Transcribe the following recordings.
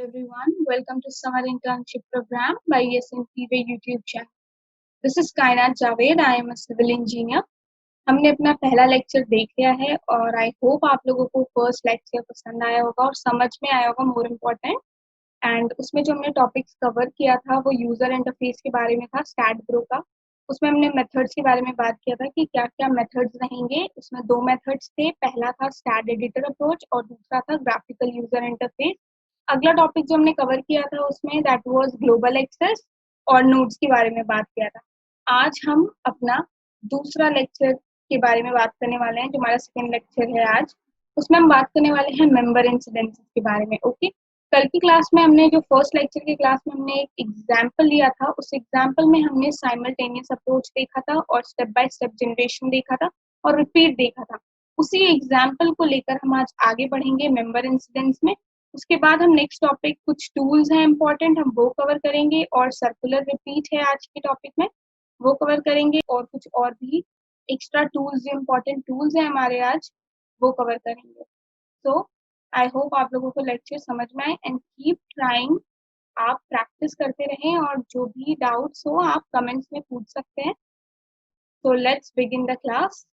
everyone. Welcome to Summer Internship Program by SNPV YouTube channel. This is Kainat Javed. I am a civil engineer. हमने अपना पहला lecture देख लिया है और आई होप आप लोगों को फर्स्ट लेक्चर पसंद आया होगा और समझ में आया होगा मोर इम्पोर्टेंट। एंड उसमें जो हमने टॉपिक्स कवर किया था वो यूजर इंटरफेस के बारे में था, स्टैट ग्रो का। उसमें हमने मेथड्स के बारे में बात किया था कि क्या क्या मेथड्स रहेंगे। उसमें दो मेथड्स थे, पहला था स्टैट एडिटर अप्रोच और दूसरा था ग्राफिकल यूजर इंटरफेस। अगला टॉपिक जो हमने कवर किया था उसमें दैट वाज ग्लोबल एक्सेस और नोड्स के बारे में बात किया था। आज हम अपना दूसरा लेक्चर के बारे में बात करने वाले हैं, जो हमारा सेकेंड लेक्चर है आज। उसमें हम बात करने वाले हैं मेंबर इंसिडेंसेस के बारे में। ओके, कल की क्लास में हमने जो फर्स्ट लेक्चर की क्लास में हमने एक एग्जाम्पल लिया था, उस एग्जाम्पल में हमने साइमल्टेनियस अप्रोच देखा था और स्टेप बाय स्टेप जनरेशन देखा था और रिपीट देखा था। उसी एग्जाम्पल को लेकर हम आज आगे बढ़ेंगे मेंबर इंसिडेंस में। उसके बाद हम नेक्स्ट टॉपिक, कुछ टूल्स हैं इंपॉर्टेंट, हम वो कवर करेंगे और सर्कुलर रिपीट है आज के टॉपिक में, वो कवर करेंगे और कुछ और भी एक्स्ट्रा टूल्स, जो इम्पोर्टेंट टूल्स हैं हमारे आज, वो कवर करेंगे। सो आई होप आप लोगों को लेक्चर समझ में आए एंड कीप ट्राइंग। आप प्रैक्टिस करते रहें और जो भी डाउट्स हो आप कमेंट्स में पूछ सकते हैं। So let's begin the class.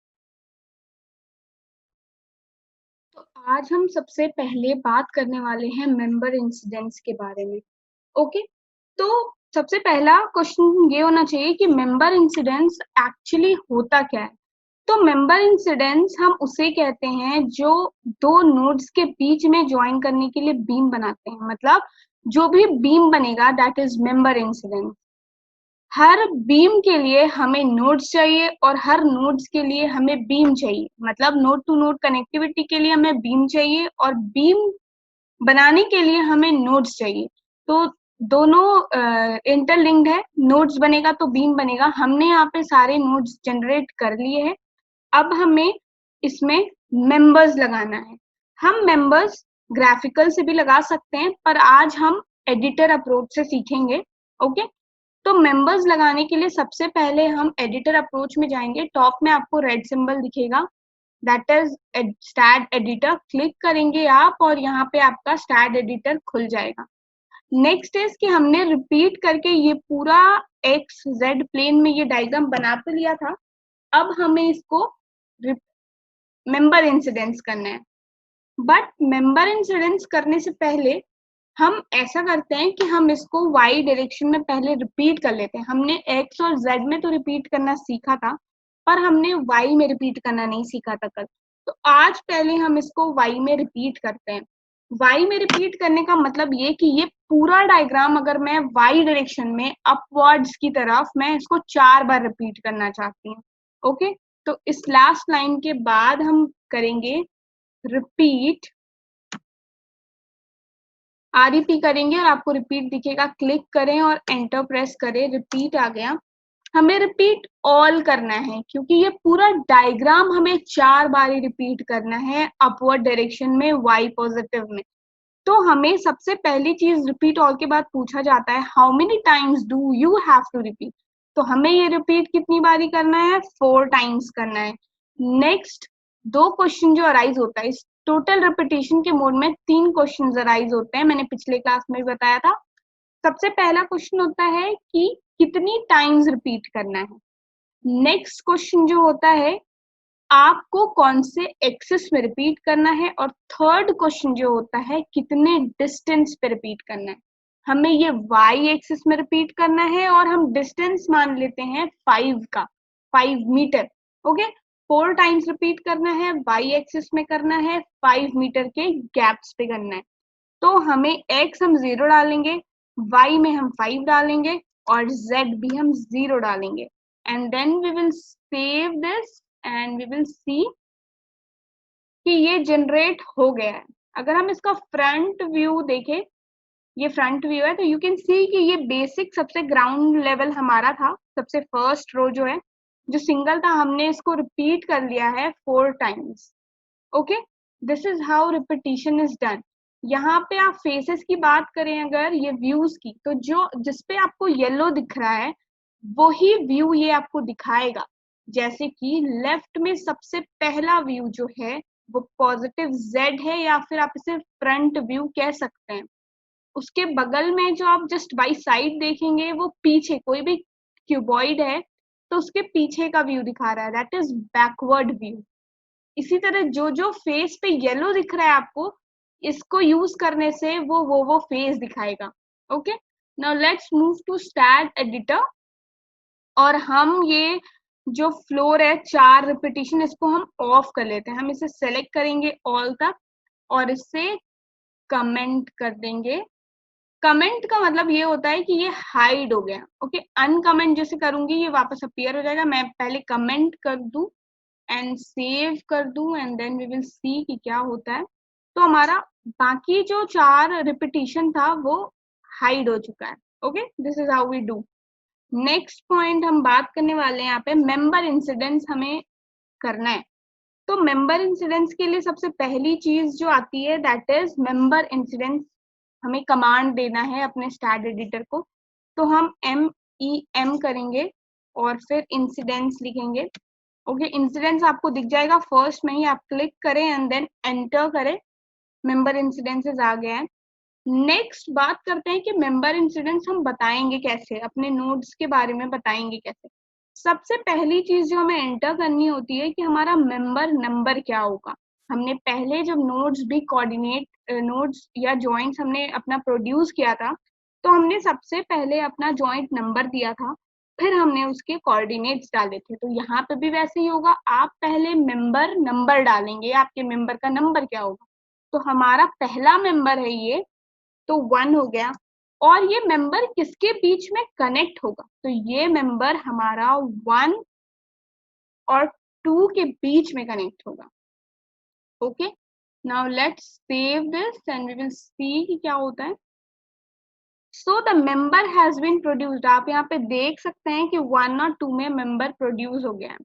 तो आज हम सबसे पहले बात करने वाले हैं मेंबर इंसिडेंट्स के बारे में। ओके, तो सबसे पहला क्वेश्चन ये होना चाहिए कि मेंबर इंसिडेंट्स एक्चुअली होता क्या है। तो मेंबर इंसिडेंट्स हम उसे कहते हैं जो दो नोड्स के बीच में ज्वाइन करने के लिए बीम बनाते हैं। मतलब जो भी बीम बनेगा that is member incident. Her beam के लिए हमें नोड्स चाहिए और हर नोड्स के लिए हमें बीम चाहिए। मतलब नोड टू नोड कनेक्टिविटी के लिए हमें बीम चाहिए और बीम बनाने के लिए हमें नोड्स चाहिए। तो दोनों इंटरलिंक्ड है। नोड्स बनेगा तो बीम बनेगा। हमने यहाँ पे सारे नोड्स जनरेट कर लिए हैं। अब हमें इसमें मेंबर्स लगाना है। हम मेंबर्स ग्राफिकल से भी लगा सकते हैं, पर आज हम एडिटर अप्रोच से सीखेंगे। ओके, तो मेंबर्स लगाने के लिए सबसे पहले हम एडिटर अप्रोच में जाएंगे। टॉप में आपको रेड सिंबल दिखेगा, that is STAAD editor. Click करेंगे आप और यहाँ पे आपका स्टैट एडिटर खुल जाएगा। नेक्स्ट इज कि हमने रिपीट करके ये पूरा एक्स जेड प्लेन में ये डायग्राम बना तो लिया था। अब हमें इसको मेंबर इंसिडेंस करना है। बट मेंबर इंसिडेंस करने से पहले हम ऐसा करते हैं कि हम इसको y डायरेक्शन में पहले रिपीट कर लेते हैं। हमने x और z में तो रिपीट करना सीखा था, पर हमने y में रिपीट करना नहीं सीखा था कल। तो आज पहले हम इसको y में रिपीट करते हैं। y में रिपीट करने का मतलब ये कि ये पूरा डायग्राम अगर मैं y डायरेक्शन में अपवर्ड्स की तरफ मैं इसको 4 बार रिपीट करना चाहती हूँ। ओके, तो इस लास्ट लाइन के बाद हम करेंगे रिपीट, REP करेंगे और आपको रिपीट दिखेगा। क्लिक करें और एंटर प्रेस करें, रिपीट आ गया। हमें रिपीट ऑल करना है क्योंकि ये पूरा डायग्राम हमें 4 बार ही रिपीट करना है अपवर्ड डायरेक्शन में y पॉजिटिव में। तो हमें सबसे पहली चीज रिपीट ऑल के बाद पूछा जाता है how many times do you have to repeat. तो हमें ये रिपीट कितनी बारी करना है, 4 टाइम्स करना है। नेक्स्ट दो क्वेश्चन जो अराइज होता है इस टोटल रिपीटेशन के मोड में, 3 क्वेश्चन अराइज होते हैं, मैंने पिछले क्लास में भी बताया था। सबसे पहला क्वेश्चन होता है कि कितनी टाइम्स रिपीट करना है। नेक्स्ट क्वेश्चन जो होता है आपको कौन से एक्सिस में रिपीट करना है, और थर्ड क्वेश्चन जो होता है कितने डिस्टेंस पे रिपीट करना है। हमें ये y एक्सिस में रिपीट करना है और हम डिस्टेंस मान लेते हैं 5 का, 5 मीटर। ओके, 4 टाइम्स रिपीट करना है, y एक्सिस में करना है, 5 मीटर के गैप्स पे करना है। तो हमें x हम 0 डालेंगे, y में हम 5 डालेंगे और z भी हम 0 डालेंगे। And then we will save this and we will see कि ये जनरेट हो गया है। अगर हम इसका फ्रंट व्यू देखें, ये फ्रंट व्यू है, तो यू कैन सी कि ये बेसिक सबसे ग्राउंड लेवल हमारा था। सबसे फर्स्ट रो जो है, जो सिंगल था, हमने इसको रिपीट कर लिया है 4 times. Okay, this is how repetition is done. यहाँ पे आप फेसेस की बात करें अगर, ये व्यूज की, तो जो जिसपे आपको येलो दिख रहा है वही व्यू ये आपको दिखाएगा। जैसे कि लेफ्ट में सबसे पहला व्यू जो है वो पॉजिटिव Z है, या फिर आप इसे फ्रंट व्यू कह सकते हैं। उसके बगल में जो आप जस्ट बाई साइड देखेंगे वो पीछे कोई भी क्यूबॉइड है तो उसके पीछे का व्यू दिखा रहा है, दैट इज बैकवर्ड व्यू। इसी तरह जो जो फेस पे येलो दिख रहा है आपको, इसको यूज करने से वो फेस दिखाएगा। Okay, now let's move to STAAD editor. और हम ये जो फ्लोर है 4 रिपीटिशन, इसको हम ऑफ कर लेते हैं। हम इसे सेलेक्ट करेंगे ऑल तक और इसे कमेंट कर देंगे। कमेंट का मतलब ये होता है कि ये हाइड हो गया। ओके, अनकमेंट जैसे करूंगी ये वापस अपीयर हो जाएगा। मैं पहले कमेंट कर दूं एंड सेव कर दूं and then we will see कि क्या होता है। तो हमारा बाकी जो 4 रिपीटिशन था वो हाइड हो चुका है। Okay, this is how we do. Next point हम बात करने वाले हैं यहाँ पे मेंबर इंसिडेंस हमें करना है। तो मेंबर इंसिडेंस के लिए सबसे पहली चीज जो आती है दैट इज मेंबर इंसिडेंस। हमें कमांड देना है अपने स्टैट एडिटर को। तो हम MEM करेंगे और फिर इंसिडेंस लिखेंगे। ओके, इंसिडेंस आपको दिख जाएगा फर्स्ट में ही, आप क्लिक करें एंड देन एंटर करें। मेंबर इंसिडेंसेस आ गया है। नेक्स्ट बात करते हैं कि मेंबर इंसिडेंट्स हम बताएंगे कैसे, अपने नोड्स के बारे में बताएंगे कैसे। सबसे पहली चीज जो हमें एंटर करनी होती है कि हमारा मेंबर नंबर क्या होगा। हमने पहले जब नोड्स भी कोऑर्डिनेट नोड्स या जॉइंट्स हमने अपना प्रोड्यूस किया था, तो हमने सबसे पहले अपना जॉइंट नंबर दिया था, फिर हमने उसके कोऑर्डिनेट्स डाले थे। तो यहाँ पे भी वैसे ही होगा, आप पहले मेंबर नंबर डालेंगे, आपके मेंबर का नंबर क्या होगा। तो हमारा पहला मेंबर है ये, तो 1 हो गया। और ये मेंबर किसके बीच में कनेक्ट होगा, तो ये मेंबर हमारा 1 और 2 के बीच में कनेक्ट होगा। Okay, now let's save this and we will see कि क्या होता है। So the member has been produced. आप यहाँ पे देख सकते हैं कि 1 और 2 में मेंबर प्रोड्यूस हो गया है।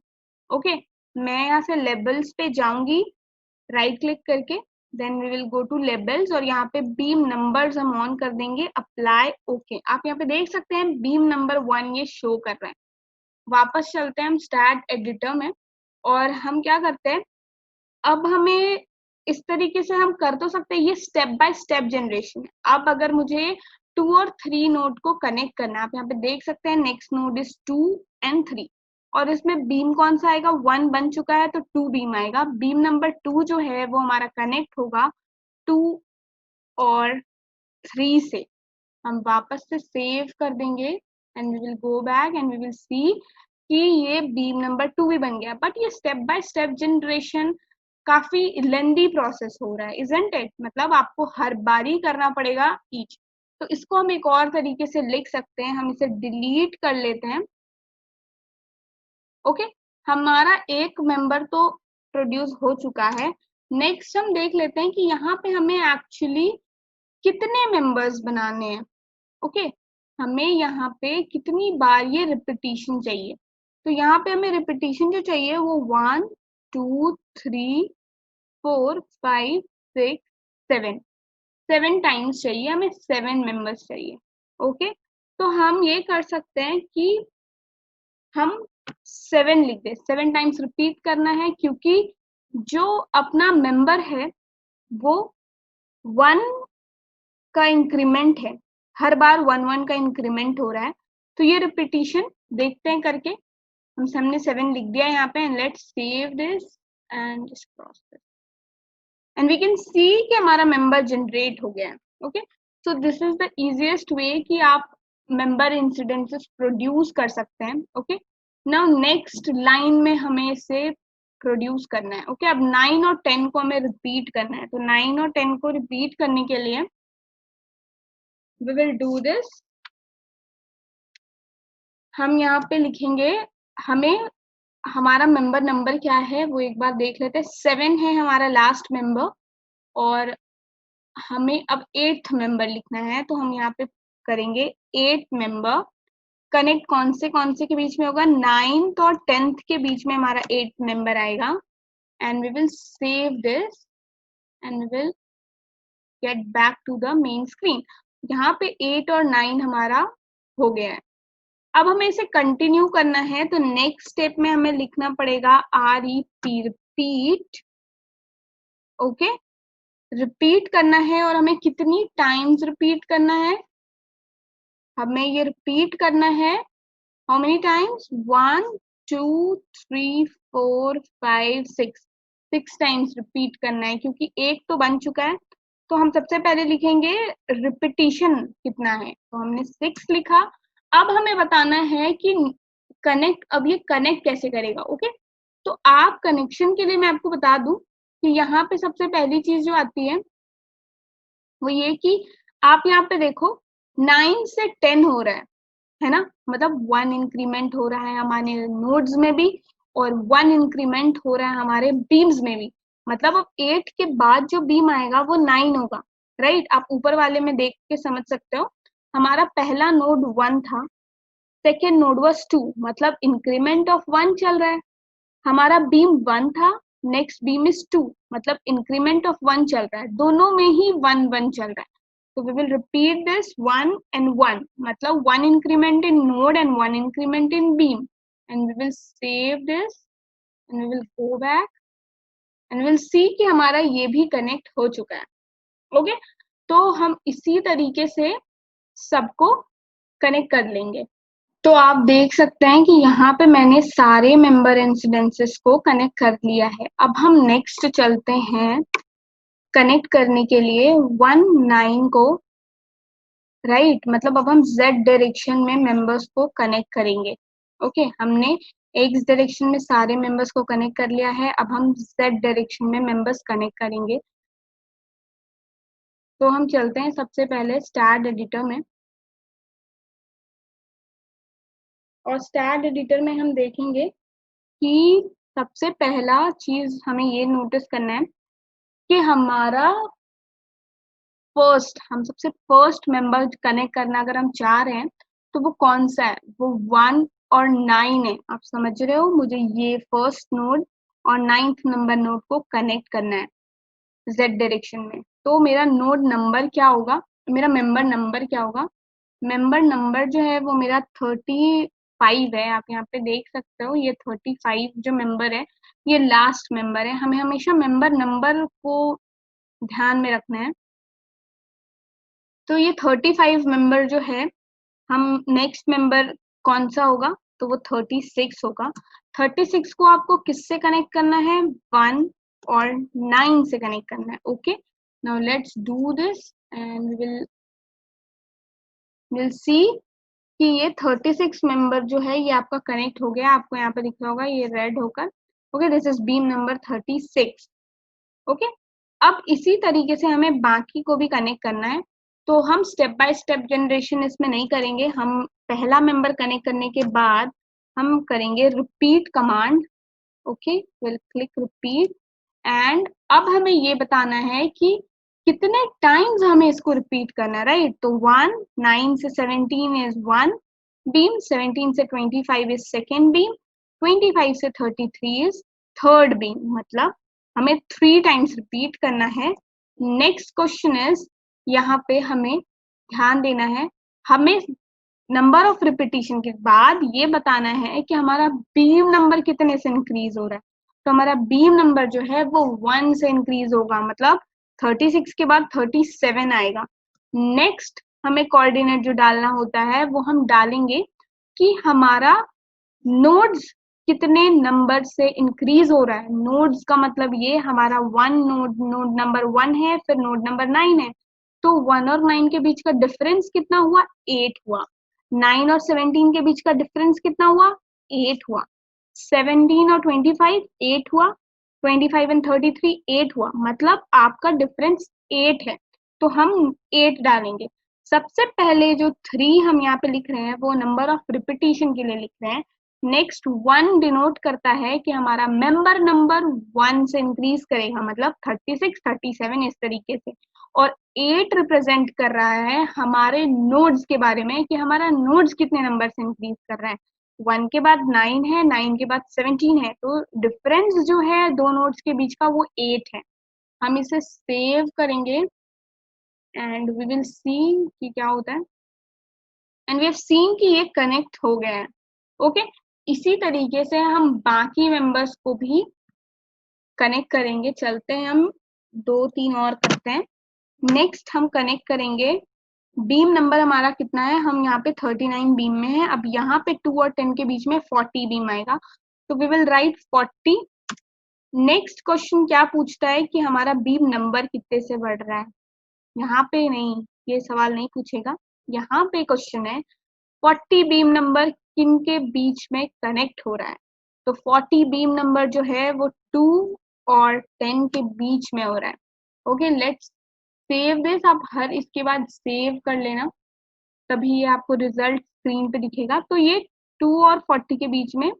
ओके, मैं यहाँ से लेबल्स पे जाऊंगी राइट क्लिक करके, then we will go to labels और यहाँ पे बीम नंबर्स हम ऑन कर देंगे, अप्लाई ओके। आप यहाँ पे देख सकते हैं बीम नंबर 1 ये शो कर रहा है। वापस चलते हैं हम स्टैट एडिटर में और हम क्या करते हैं, अब हमें इस तरीके से हम कर तो सकते हैं, ये स्टेप बाय स्टेप जनरेशन है। अब अगर मुझे 2 और 3 नोड को कनेक्ट करना है, आप यहाँ पे देख सकते हैं नेक्स्ट नोड इज 2 एंड 3 और इसमें बीम कौन सा आएगा, 1 बन चुका है तो 2 बीम आएगा। बीम नंबर 2 जो है वो हमारा कनेक्ट होगा 2 और 3 से। हम वापस से सेव कर देंगे and we will go back and we will see कि ये बीम नंबर 2 भी बन गया। बट ये स्टेप बाय स्टेप जनरेशन काफी लेंदी प्रोसेस हो रहा है, इजंट इट। मतलब आपको हर बारी करना पड़ेगा ईच। तो इसको हम एक और तरीके से लिख सकते हैं, हम इसे डिलीट कर लेते हैं। ओके, हमारा एक मेंबर तो प्रोड्यूस हो चुका है। नेक्स्ट हम देख लेते हैं कि यहाँ पे हमें एक्चुअली कितने मेंबर्स बनाने हैं। ओके, हमें यहाँ पे कितनी बार ये रिपीटिशन चाहिए। तो यहाँ पे हमें रिपीटिशन जो चाहिए वो 1 2 3 4 5 6 7 7 टाइम्स चाहिए, हमें 7 मेंबर्स चाहिए। ओके, तो हम ये कर सकते हैं कि हम 7 लिख दें, 7 टाइम्स रिपीट करना है क्योंकि जो अपना मेंबर है वो 1 का इंक्रीमेंट है, हर बार 1 1 का इंक्रीमेंट हो रहा है। तो ये रिपीटिशन देखते हैं करके। हम सबने 7 लिख दिया यहाँ पे and let's save this and cross this and we can see कि हमारा मेंबर जनरेट हो गया है। Okay, so this is the easiest way कि आप मेंबर इंसिडेंसेस प्रोड्यूस कर सकते हैं। ओके, नाउ नेक्स्ट लाइन में हमें इसे प्रोड्यूस करना है। ओके, अब 9 और 10 को हमें रिपीट करना है। तो 9 और 10 को रिपीट करने के लिए we will do this। हम यहाँ पे लिखेंगे, हमें हमारा मेंबर नंबर क्या है वो एक बार देख लेते हैं। 7 है हमारा लास्ट मेंबर और हमें अब 8th मेंबर लिखना है। तो हम यहाँ पे करेंगे 8 मेंबर कनेक्ट कौन से के बीच में होगा, 9th और 10th के बीच में हमारा 8 मेंबर आएगा and we will save this and we will get back to the main screen. यहाँ पे 8 और 9 हमारा हो गया है। अब हमें इसे कंटिन्यू करना है तो नेक्स्ट स्टेप में हमें लिखना पड़ेगा REP रिपीट। ओके, रिपीट करना है और हमें कितनी टाइम्स रिपीट करना है, हमें ये रिपीट करना है how many times, 1 2 3 4 5 6, 6 times repeat करना है क्योंकि एक तो बन चुका है। तो हम सबसे पहले लिखेंगे रिपीटिशन कितना है, तो हमने 6 लिखा। अब हमें बताना है कि कनेक्ट, अब ये कनेक्ट कैसे करेगा। ओके, तो आप कनेक्शन के लिए मैं आपको बता दूं कि यहाँ पे सबसे पहली चीज जो आती है वो ये कि आप यहाँ पे देखो 9 से 10 हो रहा है ना, मतलब 1 इंक्रीमेंट हो रहा है हमारे नोड्स में भी और 1 इंक्रीमेंट हो रहा है हमारे बीम्स में भी। मतलब अब 8 के बाद जो बीम आएगा वो 9 होगा, राइट। आप ऊपर वाले में देख के समझ सकते हो, हमारा पहला नोड 1 था, सेकेंड नोड वाज 2, मतलब इंक्रीमेंट ऑफ 1 चल रहा है। हमारा बीम 1 था, नेक्स्ट बीम इज 2, मतलब इंक्रीमेंट ऑफ 1 चल रहा है, दोनों में ही 1 1 चल रहा है। So we will repeat this 1 and 1, मतलब 1 increment in node and 1 increment in beam, and we will save this and we will go back and we will see कि हमारा ये भी कनेक्ट हो चुका है। ओके, तो हम इसी तरीके से सबको कनेक्ट कर लेंगे। तो आप देख सकते हैं कि यहाँ पे मैंने सारे मेंबर इंसिडेंसेस को कनेक्ट कर लिया है। अब हम नेक्स्ट चलते हैं कनेक्ट करने के लिए 1 9 को, राइट मतलब अब हम z डायरेक्शन में मेंबर्स को कनेक्ट करेंगे। ओके, हमने x डायरेक्शन में सारे मेंबर्स को कनेक्ट कर लिया है, अब हम z डायरेक्शन में मेंबर्स कनेक्ट करेंगे। तो हम चलते हैं सबसे पहले स्टैट एडिटर में, और स्टैट एडिटर में हम देखेंगे कि सबसे पहला चीज हमें ये नोटिस करना है कि हमारा हम सबसे फर्स्ट मेंबर कनेक्ट करना अगर हम चाह रहे हैं तो वो कौन सा है, वो 1 और 9 है। आप समझ रहे हो, मुझे ये फर्स्ट नोड और 9th नंबर नोड को कनेक्ट करना है z डायरेक्शन में। तो मेरा नोड नंबर क्या होगा, मेरा मेंबर नंबर क्या होगा, मेंबर नंबर जो है वो मेरा 35 है। आप यहाँ पे देख सकते हो ये 35 जो मेंबर है ये लास्ट मेंबर है। हमें हमेशा मेंबर नंबर को ध्यान में रखना है। तो ये 35 मेंबर जो है, हम नेक्स्ट मेंबर कौन सा होगा, तो वो 36 होगा। 36 को आपको किससे कनेक्ट करना है, 1 और 9 से कनेक्ट करना है। Okay, now let's do this and will see कि ये 36 मेंबर जो है ये आपका कनेक्ट हो गया। आपको यहाँ पे दिख रहा होगा ये रेड होकर। Okay, this is beam number 36। Okay, अब इसी तरीके से हमें बाकी को भी कनेक्ट करना है। तो हम स्टेप बाय स्टेप जनरेशन इसमें नहीं करेंगे, हम पहला मेंबर कनेक्ट करने के बाद हम करेंगे repeat command. Okay, will click repeat and अब हमें ये बताना है कि कितने टाइम्स हमें इसको रिपीट करना है, राइट। तो 1 9 से 17 इज 1 बीम, 17 से 25 इज सेकेंड बीम, 25 से 33 इज थर्ड बीम, मतलब हमें 3 टाइम्स रिपीट करना है। नेक्स्ट क्वेश्चन इज, यहाँ पे हमें ध्यान देना है, हमें नंबर ऑफ रिपीटिशन के बाद ये बताना है कि हमारा बीम नंबर कितने से इंक्रीज हो रहा है। तो हमारा बीम नंबर जो है वो 1 से इंक्रीज होगा, मतलब 36 के बाद 37 आएगा। नेक्स्ट हमें कोऑर्डिनेट जो डालना होता है वो हम डालेंगे कि हमारा नोड्स कितने नंबर से इंक्रीज हो रहा है। नोड्स का मतलब ये हमारा 1 नोड नंबर 1 है, फिर नोड नंबर 9 है, तो 1 और 9 के बीच का डिफरेंस कितना हुआ, 8 हुआ। 9 और 17 के बीच का डिफरेंस कितना हुआ, 8 हुआ। 17 और 25 8 हुआ, 25 एंड 33 8 हुआ, मतलब आपका डिफरेंस 8 है। तो हम 8 डालेंगे। सबसे पहले जो 3 हम यहाँ पे लिख रहे हैं वो नंबर ऑफ रिपीटिशन के लिए लिख रहे हैं। नेक्स्ट 1 डिनोट करता है कि हमारा मेंबर नंबर 1 से इंक्रीज करेगा, मतलब 36 37 इस तरीके से। और 8 रिप्रेजेंट कर रहा है हमारे नोड्स के बारे में कि हमारा नोड्स कितने नंबर से इंक्रीज कर रहा है। 1 के बाद 9 है, 9 के बाद 17 है, तो डिफरेंस जो है दो नोड्स के बीच का वो 8 है। हम इसे सेव करेंगे एंड वी विल सी कि क्या होता है, एंड वी हैव सीन कि ये कनेक्ट हो गया है। ओके, इसी तरीके से हम बाकी मेंबर्स को भी कनेक्ट करेंगे। चलते हैं हम 2-3 और करते हैं। नेक्स्ट हम कनेक्ट करेंगे, बीम नंबर हमारा कितना है, हम यहाँ पे 39 बीम में है। अब यहाँ पे 2 और 10 के बीच में 40 बीम आएगा, तो we will write 40। Next question क्या पूछता है कि हमारा बीम नंबर कितने से बढ़ रहा है। यहाँ पे नहीं, ये सवाल नहीं पूछेगा। यहाँ पे क्वेश्चन है 40 बीम नंबर किन के बीच में कनेक्ट हो रहा है। तो 40 बीम नंबर जो है वो 2 और 10 के बीच में हो रहा है। Okay, let's save this. आप हर इसके बाद सेव कर लेना, तभी ये आपको रिजल्ट स्क्रीन पे दिखेगा। तो ये 2 और 40 के बीच में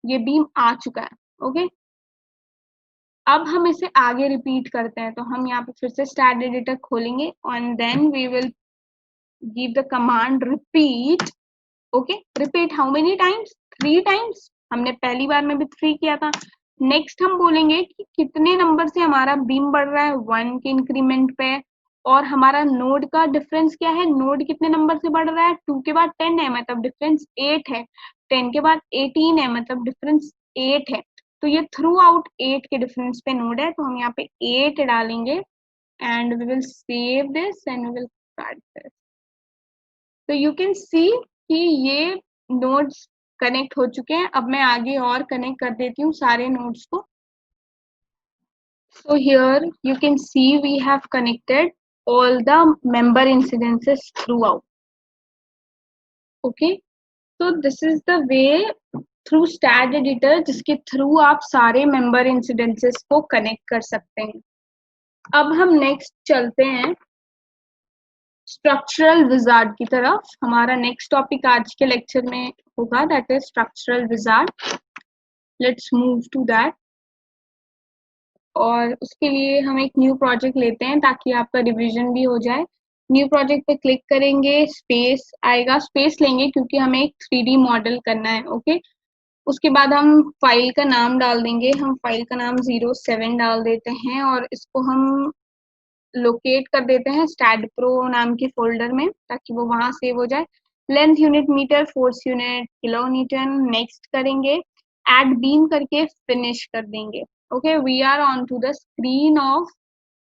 ये बीम आ चुका है। ओके, अब हम इसे आगे रिपीट करते हैं। तो हम यहाँ पे फिर से स्टैट एडिटर खोलेंगे and then we will give the command repeat. Okay, repeat how many times, 3 times. हमने पहली बार में भी 3 किया था। नेक्स्ट हम बोलेंगे कि कितने नंबर से हमारा बीम बढ़ रहा है, 1 के इंक्रीमेंट पे, और हमारा नोड का डिफरेंस क्या है, नोड कितने नंबर से बढ़ रहा है, 2 के बाद 10 है मतलब डिफरेंस 8 है, 10 के बाद 18 है मतलब डिफरेंस 8 है। तो ये थ्रू आउट 8 के डिफरेंस पे नोड है, तो हम यहाँ पे 8 डालेंगे and we will save this and we will start this. तो यू कैन सी कि ये नोड्स कनेक्ट हो चुके हैं। अब मैं आगे और कनेक्ट कर देती हूँ सारे नोड्स को। So here you can see we have connected all the member incidences throughout. Okay, so this is the way through stat editor जिसके थ्रू आप सारे member incidences को connect कर सकते हैं। अब हम नेक्स्ट चलते हैं स्ट्रक्चरल विजार्ड की तरफ। हमारा नेक्स्ट टॉपिक आज के लेक्चर में होगा, that is structural wizard. Let's move to that. और उसके लिए हम एक न्यू प्रोजेक्ट लेते हैं ताकि आपका रिवीजन भी हो जाए। न्यू प्रोजेक्ट पे क्लिक करेंगे, स्पेस आएगा, स्पेस लेंगे क्योंकि हमें एक 3D मॉडल करना है। ओके, उसके बाद हम फाइल का नाम डाल देंगे। हम फाइल का नाम 07 डाल देते हैं और इसको हम लोकेट कर देते हैं स्टैड प्रो नाम के फोल्डर में ताकि वो वहां सेव हो जाए। Length unit metre, force unit kilo newton. Next करेंगे, एड बीम करके फिनिश कर देंगे। Okay, we are on to the screen of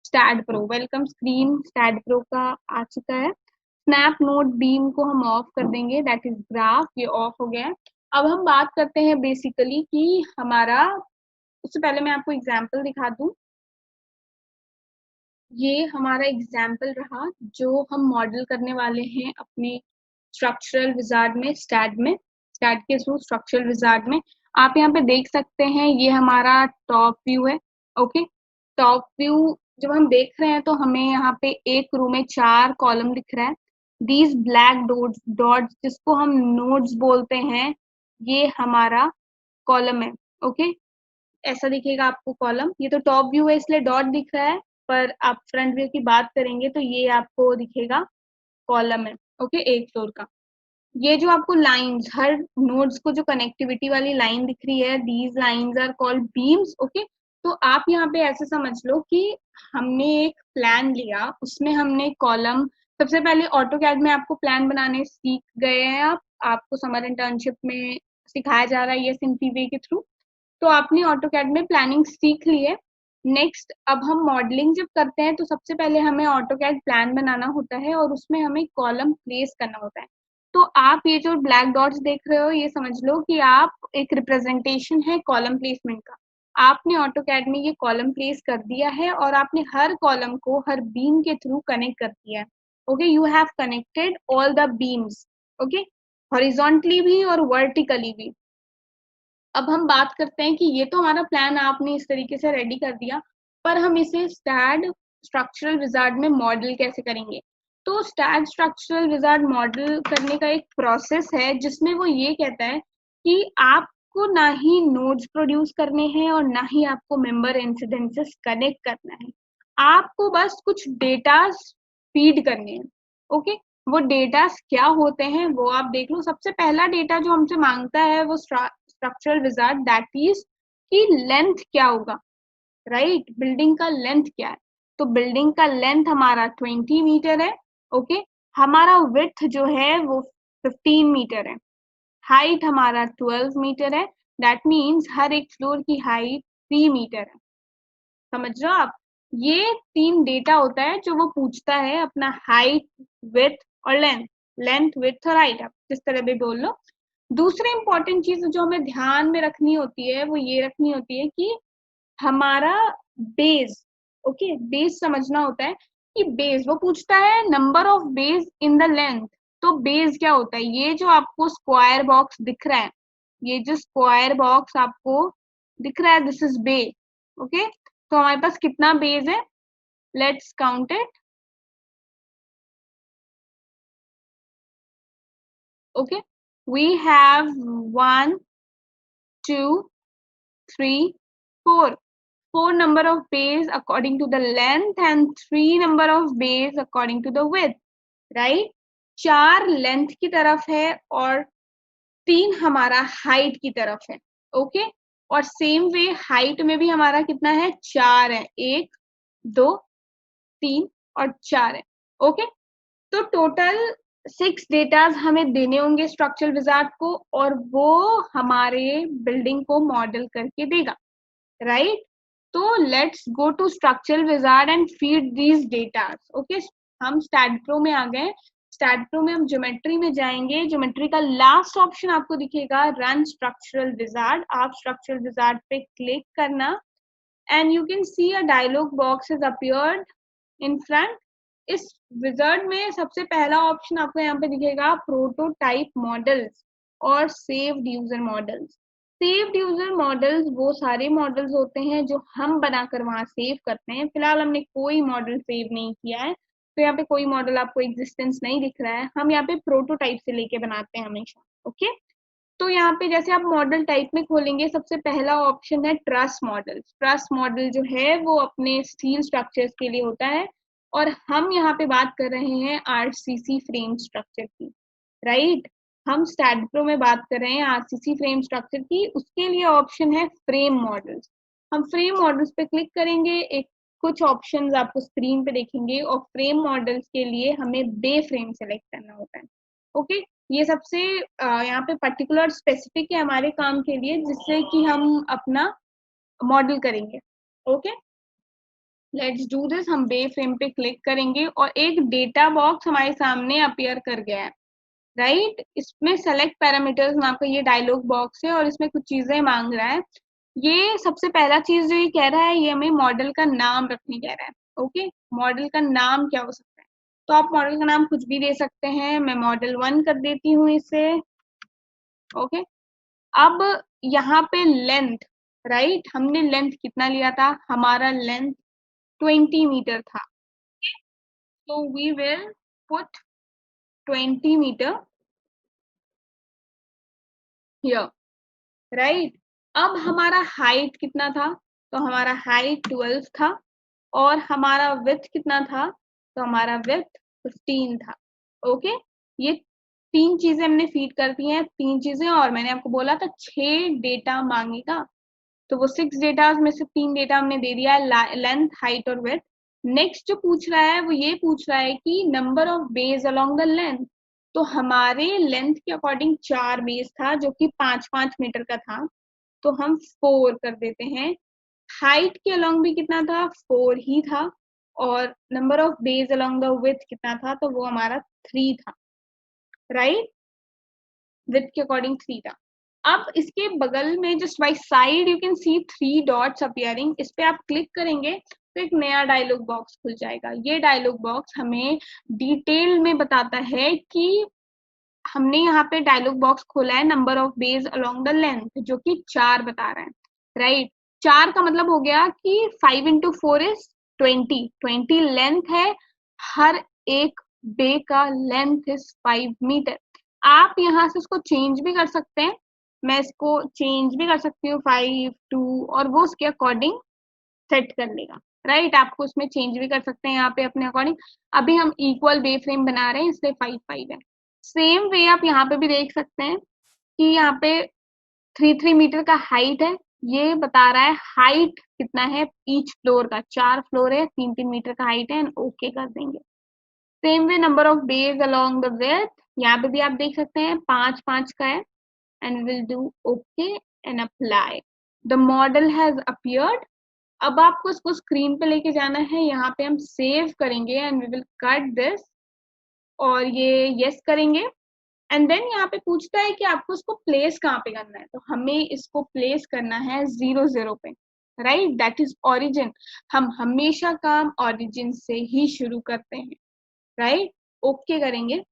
STAAD Pro. Welcome screen STAAD Pro का आ चुका है। स्नैप नोड बीम को हम ऑफ कर देंगे, दैट इज ग्राफ, ये ऑफ हो गया है। अब हम बात करते हैं बेसिकली कि हमारा, उससे पहले मैं आपको एग्जाम्पल दिखा दूं। ये हमारा एग्जाम्पल रहा जो हम मॉडल करने वाले हैं अपने स्ट्रक्चरल विजार्ड में, स्टैट के थ्रू स्ट्रक्चरल विजार्ड में। आप यहाँ पे देख सकते हैं ये हमारा टॉप व्यू है। ओके, टॉप व्यू जब हम देख रहे हैं तो हमें यहाँ पे एक रो में 4 कॉलम दिख रहा है। दीज ब्लैक डॉट्स जिसको हम नोड्स बोलते हैं, ये हमारा कॉलम है। ओके, ऐसा दिखेगा आपको कॉलम। ये तो टॉप व्यू है इसलिए डॉट दिख रहा है, पर आप फ्रंट व्यू की बात करेंगे तो ये आपको दिखेगा कॉलम है। ओके, एक फ्लोर का। ये जो आपको लाइंस, हर नोड्स को जो कनेक्टिविटी वाली लाइन दिख रही है, these lines are called beams. Okay, तो आप यहाँ पे ऐसे समझ लो कि हमने एक प्लान लिया, उसमें हमने कॉलम, सबसे पहले ऑटो कैड में आपको प्लान बनाने सीख गए हैं आप, आपको समर इंटर्नशिप में सिखाया जा रहा है ये सिंपली वे के थ्रू। तो आपने ऑटोकैड में प्लानिंग सीख ली है। नेक्स्ट अब हम मॉडलिंग जब करते हैं तो सबसे पहले हमें ऑटोकैड प्लान बनाना होता है और उसमें हमें कॉलम प्लेस करना होता है। तो आप ये जो ब्लैक डॉट्स देख रहे हो, ये समझ लो कि आप एक रिप्रेजेंटेशन है कॉलम प्लेसमेंट का। आपने ऑटोकैड में ये कॉलम प्लेस कर दिया है और आपने हर कॉलम को हर बीम के थ्रू कनेक्ट कर दिया है। Okay, you have connected all the beams. Okay, horizontally भी और वर्टिकली भी। अब हम बात करते हैं कि ये तो हमारा प्लान आपने इस तरीके से रेडी कर दिया, पर हम इसे स्टैड स्ट्रक्चरल विजार्ड में मॉडल कैसे करेंगे। तो स्टैड स्ट्रक्चरल विजार्ड मॉडल करने का एक प्रोसेस है जिसमें वो ये कहता है कि आपको ना ही नोड्स प्रोड्यूस करने हैं और ना ही आपको मेंबर इंसिडेंसेस कनेक्ट करना है, आपको बस कुछ डेटा फीड करने हैं। ओके, वो डेटा क्या होते हैं वो आप देख लो। सबसे पहला डेटा जो हमसे मांगता है वो स्ट्रक्चरल विजार्ड, दैट इज कि लेंथ क्या होगा, राइट, बिल्डिंग का लेंथ क्या है। तो बिल्डिंग का लेंथ हमारा 20 मीटर है। ओके, हमारा विड्थ जो है वो 15 मीटर है, हाइट हमारा 12 मीटर है, दैट मीन्स हर एक फ्लोर की हाइट 3 मीटर है। समझ रहे हो आप, ये 3 डेटा होता है जो वो पूछता है, अपना हाइट, विड्थ और लेंथ। लेंथ, विड्थ और हाइट, आप जिस तरह भी बोल लो। दूसरी इंपॉर्टेंट चीज जो हमें ध्यान में रखनी होती है वो ये रखनी होती है कि हमारा बेस, ओके, बेस समझना होता है कि बेस, वो पूछता है number of base in the length. तो बेस क्या होता है? ये जो आपको स्क्वायर बॉक्स दिख रहा है, ये जो स्क्वायर बॉक्स आपको दिख रहा है, दिस इज बेस। ओके, तो हमारे पास कितना बेस है? Let's count it. Okay, we have 1 2 3 4, 4 number of bays according to the length and 3 number of bays according to the width, right? 4 length की तरफ है और 3 हमारा हाइट की तरफ है। ओके, और सेम वे हाइट में भी हमारा कितना है? 4 है, 1 2 3 और 4 है। ओके, तो टोटल 6 डेटाज हमें देने होंगे स्ट्रक्चरल विजार्ड को, और वो हमारे बिल्डिंग को मॉडल करके देगा, राइट? तो let's go to structural wizard and feed these data. Okay, हम स्टैट प्रो में आ गए। स्टैट प्रो में हम ज्योमेट्री में जाएंगे। ज्योमेट्री का लास्ट ऑप्शन आपको दिखेगा रन स्ट्रक्चरल विजार्ड। आप स्ट्रक्चरल विजार्ड पे क्लिक करना and you can see a dialog box is appeared in front. इस विजार्ड में सबसे पहला ऑप्शन आपको यहाँ पे दिखेगा प्रोटोटाइप मॉडल्स और saved user models. Saved user models वो सारे मॉडल्स होते हैं जो हम बनाकर वहां सेव करते हैं। फिलहाल हमने कोई मॉडल सेव नहीं किया है, तो यहाँ पे कोई मॉडल आपको एग्जिस्टेंस नहीं दिख रहा है। हम यहाँ पे प्रोटोटाइप से लेके बनाते हैं हमेशा। ओके, तो यहाँ पे जैसे आप मॉडल टाइप में खोलेंगे, सबसे पहला ऑप्शन है ट्रस मॉडल। ट्रस मॉडल जो है वो अपने स्टील स्ट्रक्चर्स के लिए होता है, और हम यहाँ पे बात कर रहे हैं आरसीसी फ्रेम स्ट्रक्चर की, राइट? हम स्टैट प्रो में बात कर रहे हैं आरसीसी फ्रेम स्ट्रक्चर की। उसके लिए ऑप्शन है फ्रेम मॉडल्स। हम फ्रेम मॉडल्स पे क्लिक करेंगे, एक कुछ ऑप्शंस आपको स्क्रीन पे देखेंगे, और फ्रेम मॉडल्स के लिए हमें बे फ्रेम सेलेक्ट करना होता है। ओके, ये सबसे यहाँ पे पर्टिकुलर स्पेसिफिक है हमारे काम के लिए, जिससे कि हम अपना मॉडल करेंगे। Okay, let's do this. हम बे फ्रेम पे क्लिक करेंगे और एक डेटा बॉक्स हमारे सामने अपीयर कर गया है, राइट? इसमें सेलेक्ट पैरामीटर्स नाम का ये डायलॉग बॉक्स है और इसमें कुछ चीजें मांग रहा है। ये सबसे पहला चीज जो ये कह रहा है, ये हमें मॉडल का नाम रखने कह रहा है। ओके, मॉडल का नाम क्या हो सकता है? तो आप मॉडल का नाम कुछ भी दे सकते हैं। मैं मॉडल 1 कर देती हूँ इसे। ओके, अब यहाँ पे लेंथ, राइट? हमने लेंथ कितना लिया था? हमारा लेंथ 20 मीटर था। तो we will put 20 metre here, right? अब हमारा हाइट कितना था? तो हमारा हाइट 12 था, और हमारा विड्थ कितना था? तो हमारा विड्थ 15 था। ओके, ये 3 चीजें हमने फीड कर दी हैं, 3 चीजें, और मैंने आपको बोला था 6 डेटा मांगेगा, तो वो 6 डेटा में से 3 डेटा हमने दे दिया है, लेंथ, हाइट और विड्थ। नेक्स्ट जो पूछ रहा है वो ये पूछ रहा है कि number of bays along the length. तो हमारे लेंथ के अकॉर्डिंग 4 बेस था जो कि 5-5 मीटर का था, तो हम 4 कर देते हैं। हाइट के अलोंग भी कितना था? 4 ही था, और number of bays along the width कितना था? तो वो हमारा 3 था, राइट? विड्थ के अकॉर्डिंग 3 था। अब इसके बगल में just by side you can C 3 dots appearing. इस पे आप क्लिक करेंगे तो एक नया डायलॉग बॉक्स खुल जाएगा। ये डायलॉग बॉक्स हमें डिटेल में बताता है कि हमने यहाँ पे डायलॉग बॉक्स खोला है number of bays along the length, जो कि 4 बता रहा है, राइट? 4 का मतलब हो गया कि 5 इंटू 4 इज 20 लेंथ है। हर एक बे का लेंथ इज 5 मीटर। आप यहाँ से उसको चेंज भी कर सकते हैं। मैं इसको चेंज भी कर सकती हूँ 5 2, और वो उसके अकॉर्डिंग सेट कर लेगा, राइट? आपको उसमें चेंज भी कर सकते हैं यहाँ पे अपने अकॉर्डिंग। अभी हम इक्वल बे फ्रेम बना रहे हैं, इसलिए 5-5 है। सेम वे आप यहाँ पे भी देख सकते हैं कि यहाँ पे 3-3 मीटर का हाइट है। ये बता रहा है हाइट कितना है ईच फ्लोर का। 4 फ्लोर है, 3-3 मीटर का हाइट है, एंड ओके कर देंगे। Same way number of bays along the width, यहाँ पे भी आप देख सकते हैं 5-5 का है, and will do okay and apply. The model has appeared, अब आपको इसको स्क्रीन पे लेके जाना है, यहाँ पे हम सेव करेंगे and we will cut this और ये यस करेंगे एंड देन यहाँ पे पूछता है कि आपको इसको प्लेस कहाँ पे करना है, तो हमें इसको प्लेस करना है 0 0 पे, राइट, दैट इज ओरिजिन। हम हमेशा काम ओरिजिन से ही शुरू करते हैं, राइट। ओके करेंगे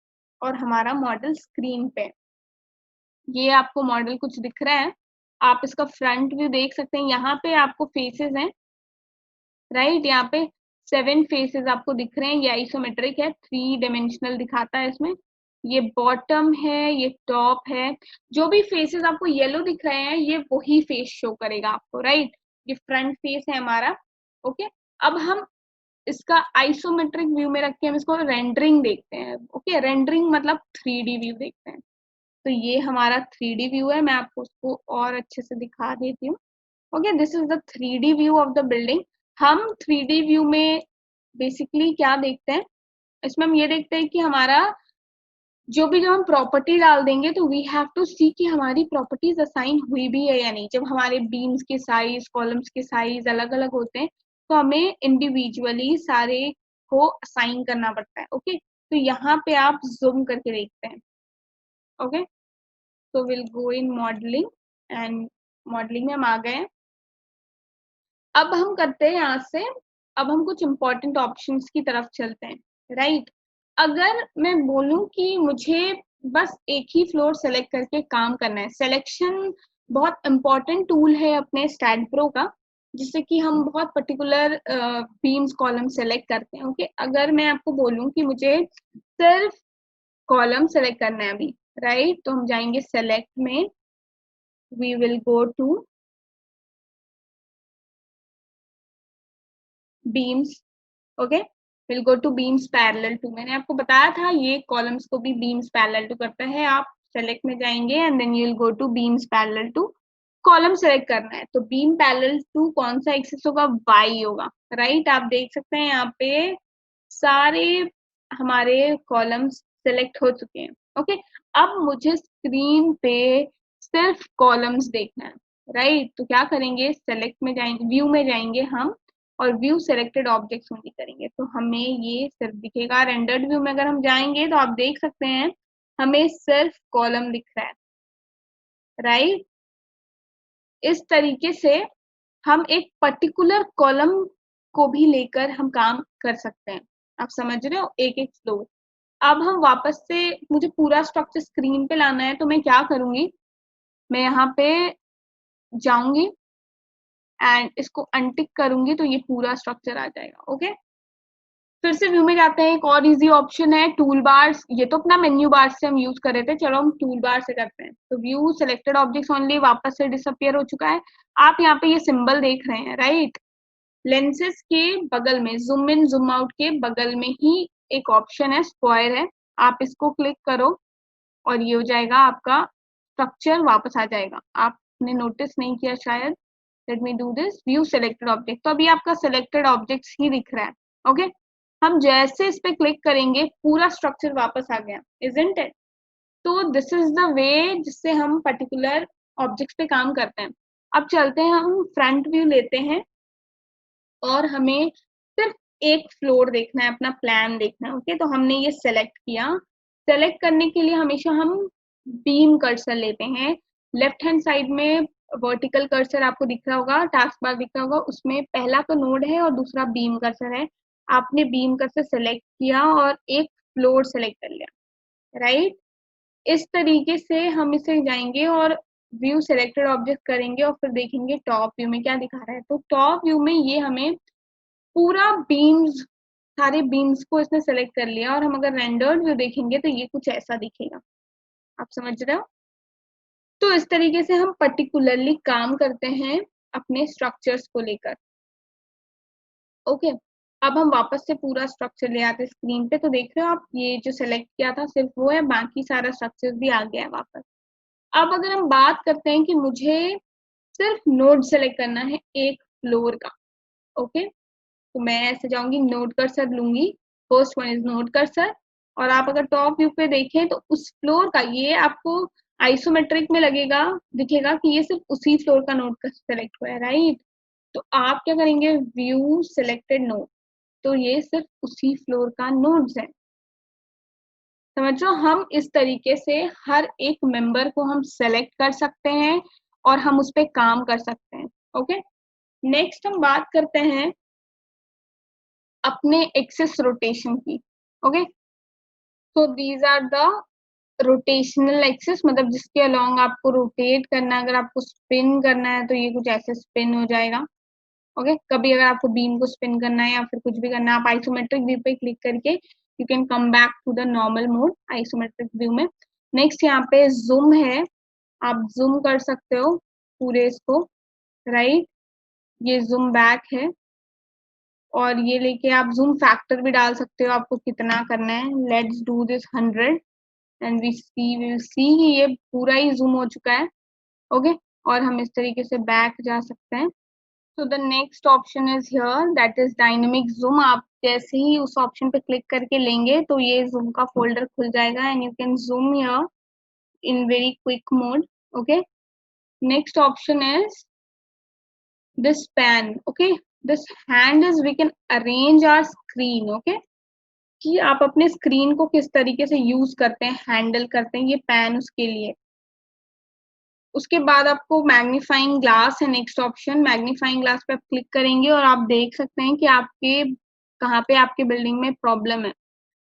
और हमारा मॉडल स्क्रीन पे, ये आपको मॉडल कुछ दिख रहा है, आप इसका फ्रंट व्यू देख सकते हैं, यहाँ पे आपको फेसेस हैं, राइट, यहाँ पे 7 फेसेस आपको दिख रहे हैं, ये आइसोमेट्रिक है, 3 डायमेंशनल दिखाता है इसमें, ये बॉटम है, ये टॉप है, जो भी फेसेस आपको येलो दिख रहे हैं ये वही फेस शो करेगा आपको, राइट, ये फ्रंट फेस है हमारा। ओके, अब हम इसका आइसोमेट्रिक व्यू में रख के हम इसको रेंडरिंग देखते हैं। ओके, रेंडरिंग मतलब 3D व्यू देखते हैं, तो ये हमारा 3D व्यू है, मैं आपको उसको और अच्छे से दिखा देती हूँ। Okay, this is the 3D view of the building. हम 3D व्यू में बेसिकली क्या देखते हैं, इसमें हम ये देखते हैं कि हमारा जो हम प्रॉपर्टी डाल देंगे तो वी हैव टू सी कि हमारी प्रॉपर्टीज असाइन हुई भी है या नहीं। जब हमारे बीम्स के साइज, कॉलम्स के साइज अलग अलग होते हैं तो हमें इंडिविजुअली सारे को असाइन करना पड़ता है। ओके, तो यहाँ पे आप जूम करके देखते हैं। ओके, तो will go in modelling and modelling में हम आ गए। अब हम करते हैं यहाँ से, अब हम कुछ इंपॉर्टेंट ऑप्शंस की तरफ चलते हैं, राइट। अगर मैं बोलूं कि मुझे बस एक ही फ्लोर सेलेक्ट करके काम करना है, सिलेक्शन बहुत इंपॉर्टेंट टूल है अपने स्टैड प्रो का, जिससे कि हम बहुत पर्टिकुलर बीम्स कॉलम सेलेक्ट करते हैं। ओके, अगर मैं आपको बोलूं कि मुझे सिर्फ कॉलम सेलेक्ट करना है अभी, राइट, तो हम जाएंगे सेलेक्ट में, we will go to beams. Okay, will go to beams parallel to, मैंने आपको बताया था ये कॉलम्स को भी बीम्स पैरेलल टू करता है। आप सेलेक्ट में जाएंगे and then you will go to beams parallel to, column select करना है, तो बीम पैरेलल टू कौन सा एक्सिस होगा, वाई होगा, राइट। आप देख सकते हैं यहाँ पे सारे हमारे कॉलम्स सेलेक्ट हो चुके हैं। ओके, अब मुझे स्क्रीन पे सिर्फ कॉलम्स देखना है, राइट, तो क्या करेंगे, सेलेक्ट में जाएंगे, व्यू में जाएंगे हम और व्यू सेलेक्टेड ऑब्जेक्ट्स ओनली करेंगे, तो हमें ये सिर्फ दिखेगा। रेंडर्ड व्यू में अगर हम जाएंगे तो आप देख सकते हैं हमें सिर्फ कॉलम दिख रहा है, राइट। इस तरीके से हम एक पर्टिकुलर कॉलम को भी लेकर हम काम कर सकते हैं। आप समझ रहे हो, एक एक फ्लोर। अब हम वापस से, मुझे पूरा स्ट्रक्चर स्क्रीन पे लाना है तो मैं क्या करूंगी, मैं यहाँ पे जाऊंगी एंड इसको अनटिक करूंगी तो ये पूरा स्ट्रक्चर आ जाएगा। ओके, फिर से व्यू में जाते हैं, एक और इजी ऑप्शन है टूल बार्स, ये तो अपना मेन्यू बार से हम यूज कर रहे थे, चलो हम टूल बार से करते हैं। तो व्यू सिलेक्टेड ऑब्जेक्ट्स ओनली वापस से डिसअपियर हो चुका है। आप यहाँ पे ये सिंबल देख रहे हैं, राइट, लेंसेज के बगल में, जूम इन जूम आउट के बगल में ही एक ऑप्शन है, स्क्वायर है, आप इसको क्लिक करो और ये हो जाएगा आपका स्ट्रक्चर वापस आ जाएगा। आपने नोटिस नहीं किया शायद, let me do this, view selected object, तो अभी आपका सिलेक्टेड ऑब्जेक्ट्स ही दिख रहा है। ओके, हम जैसे इस पे क्लिक करेंगे पूरा स्ट्रक्चर वापस आ गया, इजंट इट। तो दिस इज द वे जिससे हम पर्टिकुलर ऑब्जेक्ट्स पे काम करते हैं। अब चलते हैं, हम फ्रंट व्यू लेते हैं और हमें सिर्फ एक फ्लोर देखना है, अपना प्लान देखना है। ओके, तो हमने ये सेलेक्ट किया, सेलेक्ट करने के लिए हमेशा हम बीम कर्सर लेते हैं। लेफ्ट हैंड साइड में वर्टिकल कर्सर आपको दिख रहा होगा, टास्क बार दिख रहा होगा, उसमें पहला तो नोड है और दूसरा बीम कर्सर है। आपने बीम कर्सर सेलेक्ट किया और एक फ्लोर सेलेक्ट कर लिया, राइट। इस तरीके से हम इसे जाएंगे और व्यू सिलेक्टेड ऑब्जेक्ट करेंगे और फिर देखेंगे टॉप व्यू में क्या दिखा रहा है। तो टॉप व्यू में ये हमें पूरा बीम्स, सारे बीम्स को इसने सेलेक्ट कर लिया और हम अगर रेंडर्ड व्यू देखेंगे तो ये कुछ ऐसा दिखेगा। आप समझ रहे हो, तो इस तरीके से हम पर्टिकुलरली काम करते हैं अपने स्ट्रक्चर्स को लेकर। ओके, अब हम वापस से पूरा स्ट्रक्चर ले आते हैं स्क्रीन पे, तो देख रहे हो आप, ये जो सेलेक्ट किया था सिर्फ वो है, बाकी सारा स्ट्रक्चर भी आ गया है वापस। अब अगर हम बात करते हैं कि मुझे सिर्फ नोड सेलेक्ट करना है एक फ्लोर का, ओके, तो मैं ऐसे जाऊंगी, नोड कर्सर लूंगी, first one is node cursor, और आप अगर टॉप व्यू पे देखें तो उस फ्लोर का ये आपको आइसोमेट्रिक में लगेगा, दिखेगा कि ये सिर्फ उसी फ्लोर का नोड सेलेक्ट हुआ है, राइट। तो आप क्या करेंगे, व्यू सिलेक्टेड नोड, तो ये सिर्फ उसी फ्लोर का नोड्स है। समझो, हम इस तरीके से हर एक मेंबर को हम सेलेक्ट कर सकते हैं और हम उस पर काम कर सकते हैं। ओके, नेक्स्ट हम बात करते हैं अपने एक्सेस रोटेशन की। Okay, so these are the rotational axes, मतलब जिसके अलोंग आपको रोटेट करना है। अगर आपको स्पिन करना है तो ये कुछ ऐसे स्पिन हो जाएगा। ओके, कभी अगर आपको बीम को स्पिन करना है या फिर कुछ भी करना है, आप आइसोमेट्रिक व्यू पे क्लिक करके you can come back to the normal mode isometric view में। नेक्स्ट यहाँ पे जूम है, आप जूम कर सकते हो पूरे इसको, राइट। ये जूम बैक है और ये लेके आप जूम फैक्टर भी डाल सकते हो, आपको कितना करना है। Let's do this 100 and we will see ये पूरा ही जूम हो चुका है। ओके, और हम इस तरीके से बैक जा सकते हैं। So the next option is here, that is dynamic zoom. आप जैसे ही उस ऑप्शन पे क्लिक करके लेंगे तो ये जूम का फोल्डर खुल जाएगा and you can zoom here in very quick mode. Okay, next option is this pan. Okay, this hand is we can arrange our screen. Okay, कि आप अपने स्क्रीन को किस तरीके से यूज करते हैं, हैंडल करते हैं, ये पैन उसके लिए। उसके बाद आपको मैग्नीफाइंग ग्लास है नेक्स्ट ऑप्शन। मैग्नीफाइंग ग्लास पे आप क्लिक करेंगे और आप देख सकते हैं कि आपके कहाँ पे आपके बिल्डिंग में प्रॉब्लम है,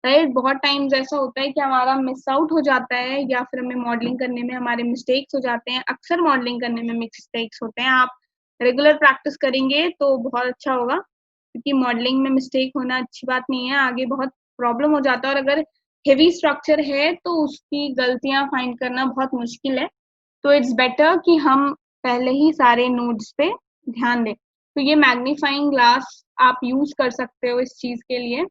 राइट। बहुत टाइम्स ऐसा होता है कि हमारा मिस आउट हो जाता है या फिर हमें मॉडलिंग करने में हमारे मिस्टेक्स हो जाते हैं। अक्सर मॉडलिंग करने में मिस्टेक्स होते हैं। आप रेगुलर प्रैक्टिस करेंगे तो बहुत अच्छा होगा, क्योंकि मॉडलिंग में मिस्टेक होना अच्छी बात नहीं है, आगे बहुत प्रॉब्लम हो जाता है। और अगर हेवी स्ट्रक्चर है तो उसकी गलतियां फाइंड करना बहुत मुश्किल है। तो इट्स बेटर कि हम पहले ही सारे नोड्स पे ध्यान दें। तो ये मैग्नीफाइंग ग्लास आप यूज कर सकते हो इस चीज के लिए।